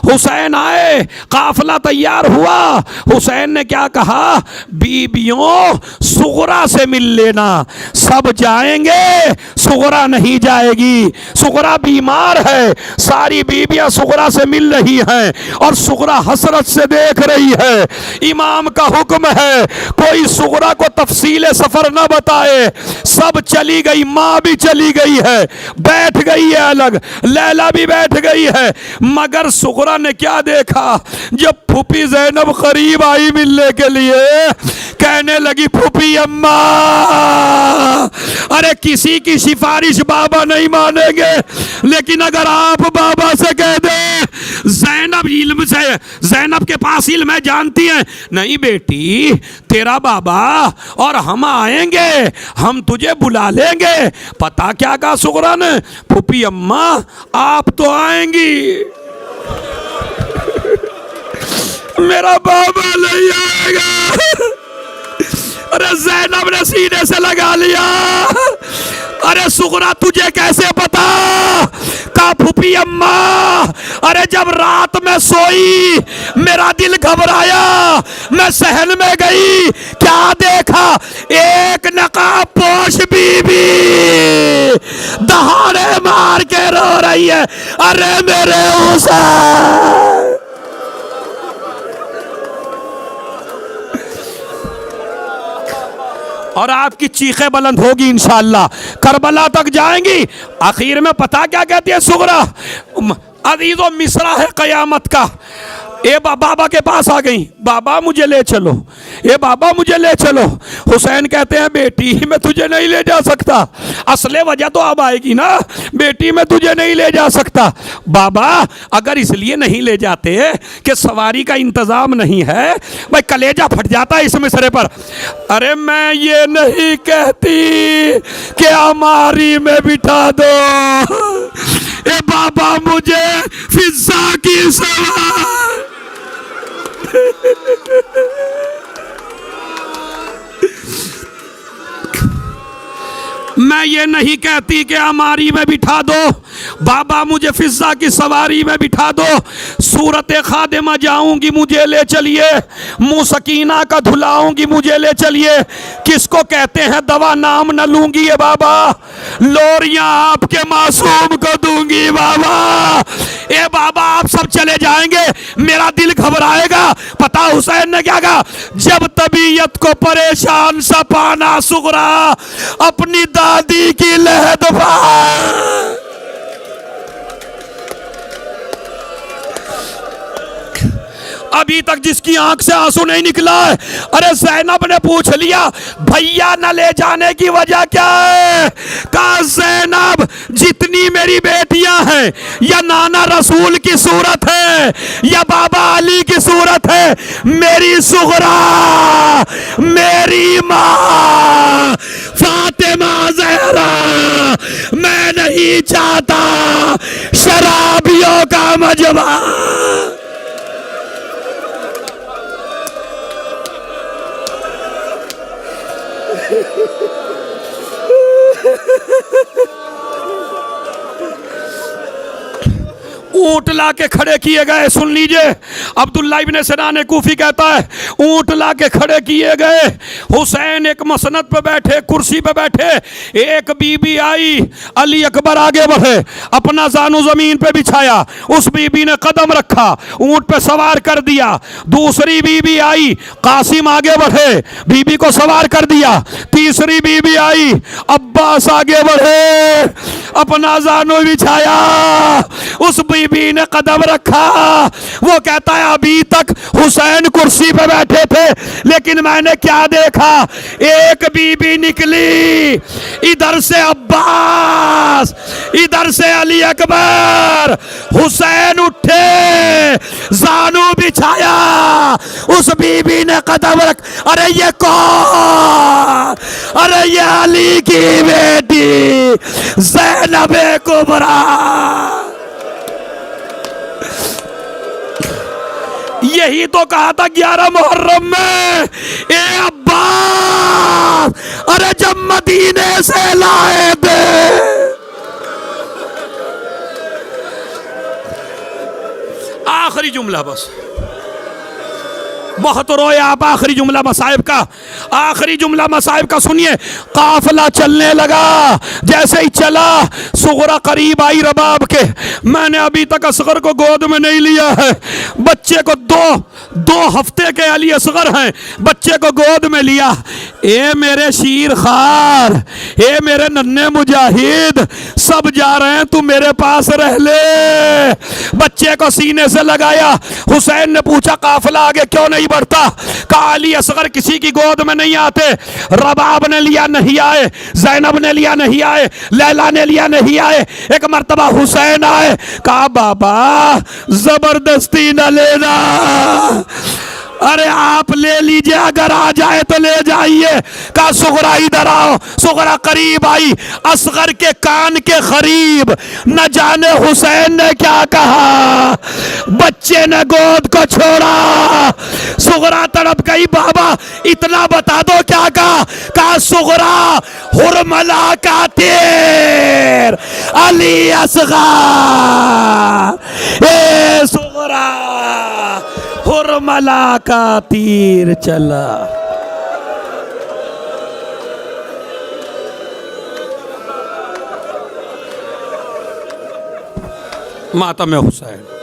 हुसैन आए, काफिला तैयार हुआ। हुसैन ने क्या कहा, बीबियों सुगरा से मिल लेना। सब जाएंगे, सुगरा नहीं जाएगी। सुगरा बीमार है, सारी बीबियां सुगरा से मिल रही हैं और सुगरा हसरत से देख रही है। इमाम का हुक्म है, कोई सुगरा को तफसील सफर न बताए। सब चली गई, माँ भी चली गई है, बैठ गई है अलग, लैला भी बैठ गई है। मगर सुगरा ने क्या देखा, जब फूफी ज़ैनब करीब आई मिलने के लिए, कहने लगी, फूफी अम्मा, अरे किसी की सिफारिश बाबा नहीं मानेंगे, लेकिन अगर आप बाबा से कह दे, ज़ैनब इल्म से, ज़ैनब के पास इल्म है, जानती है। नहीं बेटी, तेरा बाबा और हम आएंगे, हम तुझे बुला लेंगे। पता क्या कहा सुगरा ने, फूफी अम्मा आप तो आएंगी, मेरा बाबा नहीं आएगा। अरे ज़ैनब ने सीने से लगा लिया, अरे सुगरा तुझे कैसे पता? का फूफी अम्मा, अरे जब रात में सोई मेरा दिल घबराया, मैं सहन में गई, क्या देखा, एक नकाब पोश बीबी दहाड़े मार के रो रही है, अरे मेरे हुसैन। और आपकी चीखें बुलंद होगी इंशाअल्लाह, करबला तक जाएंगी। आखिर में पता क्या कहती है सुगरा, अजीज़ो मिसरा है कयामत का। ए बाबा के पास आ गई, बाबा मुझे ले चलो, ए बाबा मुझे ले चलो। हुसैन कहते हैं, बेटी मैं तुझे नहीं ले जा सकता। असले वजह तो अब आएगी ना, बेटी मैं तुझे नहीं ले जा सकता। बाबा अगर इसलिए नहीं ले जाते कि सवारी का इंतजाम नहीं है, भाई कलेजा फट जाता है इस मिसरे पर। अरे मैं ये नहीं कहती कि हमारी में बिठा दो, ए बाबा मुझे फिजा की सवार। मैं ये नहीं कहती कि हमारी में बिठा दो, बाबा मुझे फिजा की सवारी में बिठा दो। सूरत खादिमा जाऊंगी मुझे ले चलिए, मुँह सकीना का धुलाऊंगी मुझे ले चलिए। किसको कहते हैं दवा नाम न लूंगी ये बाबा, लोरियां आपके मासूम को दूंगी बाबा। ए बाबा आप सब चले जाएंगे, मेरा दिल घबराएगा। पता हुसैन ने क्या कहा, जब तबीयत को परेशान सा पाना सुगरा, अपनी दादी की लहदफा। अभी तक जिसकी आंख से आंसू नहीं निकला है, अरे ज़ैनब ने पूछ लिया, भैया न ले जाने की वजह क्या है? कहा ज़ैनब जितनी मेरी बेटियां हैं, या नाना रसूल की सूरत है या बाबा अली की सूरत है, मेरी सुगरा, मेरी माँ फातिमा ज़हरा, मैं नहीं चाहता शराबियों का मजमा। ऊंट ला के खड़े किए गए, सुन लीजिए, अब्दुल्ला इब्ने सिनान कूफी कहता है, ऊंट ला के खड़े किए गए। हुसैन एक मसनद पे बैठे, कुर्सी पे बैठे, एक बीबी आई, अली अकबर आगे बढ़े, अपना जानू जमीन पे बिछाया, उस बीबी ने कदम रखा, ऊंट पे सवार कर दिया। दूसरी बीबी आई, कासिम आगे बढ़े, बीबी को सवार कर दिया। तीसरी बीबी आई, अब्बास आगे बढ़े, अपना जानू बिछाया, उस बीबी बीबी ने कदम रखा। वो कहता है अभी तक हुसैन कुर्सी पे बैठे थे, लेकिन मैंने क्या देखा, एक बीबी निकली, इधर से अब्बास, इधर से अली अकबर। हुसैन उठे, जानू बिछाया, उस बीबी ने कदम रख, अरे ये कौन, अरे ये अली की बेटी ज़ैनबे कुबरा। यही तो कहा था 11 मुहर्रम में, ए अब्बास, अरे जब मदीने से लाए थे। आखिरी जुमला बस, बहुत रोए आप, आखिरी जुमला मसाइब का, आखिरी जुमला मसाइब का सुनिए। काफिला चलने लगा, जैसे ही चला सुगरा करीब आई रबाब के। मैंने अभी तक असगर को गोद में नहीं लिया है, बच्चे को दो हफ्ते के अली असगर हैं, बच्चे को गोद में लिया। ए मेरे शीर खार, ए मेरे नन्हे मुजाहिद, सब जा रहे हैं, तू मेरे पास रह ले। बच्चे को सीने से लगाया। हुसैन ने पूछा काफिला आगे क्यों नहीं बढ़ता? कहा अली असगर किसी की गोद में नहीं आते, रबाब ने लिया नहीं आए, ज़ैनब ने लिया नहीं आए, लैला ने लिया नहीं आए, एक मर्तबा हुसैन आए। कहा बाबा जबरदस्ती न लेना, अरे आप ले लीजिए, अगर आ जाए तो ले जाइए। कहा सुगरा इधर आओ। सुगरा करीब आई, असगर के कान के करीब। न जाने हुसैन ने क्या कहा, बच्चे ने गोद को छोड़ा। सुगरा तड़प गई, बाबा इतना बता दो क्या कहा? कहा सुगरा हुरमला का तीर अली असगर, ए सुगरा हुरमला का तीर चला। मातम हुसैन।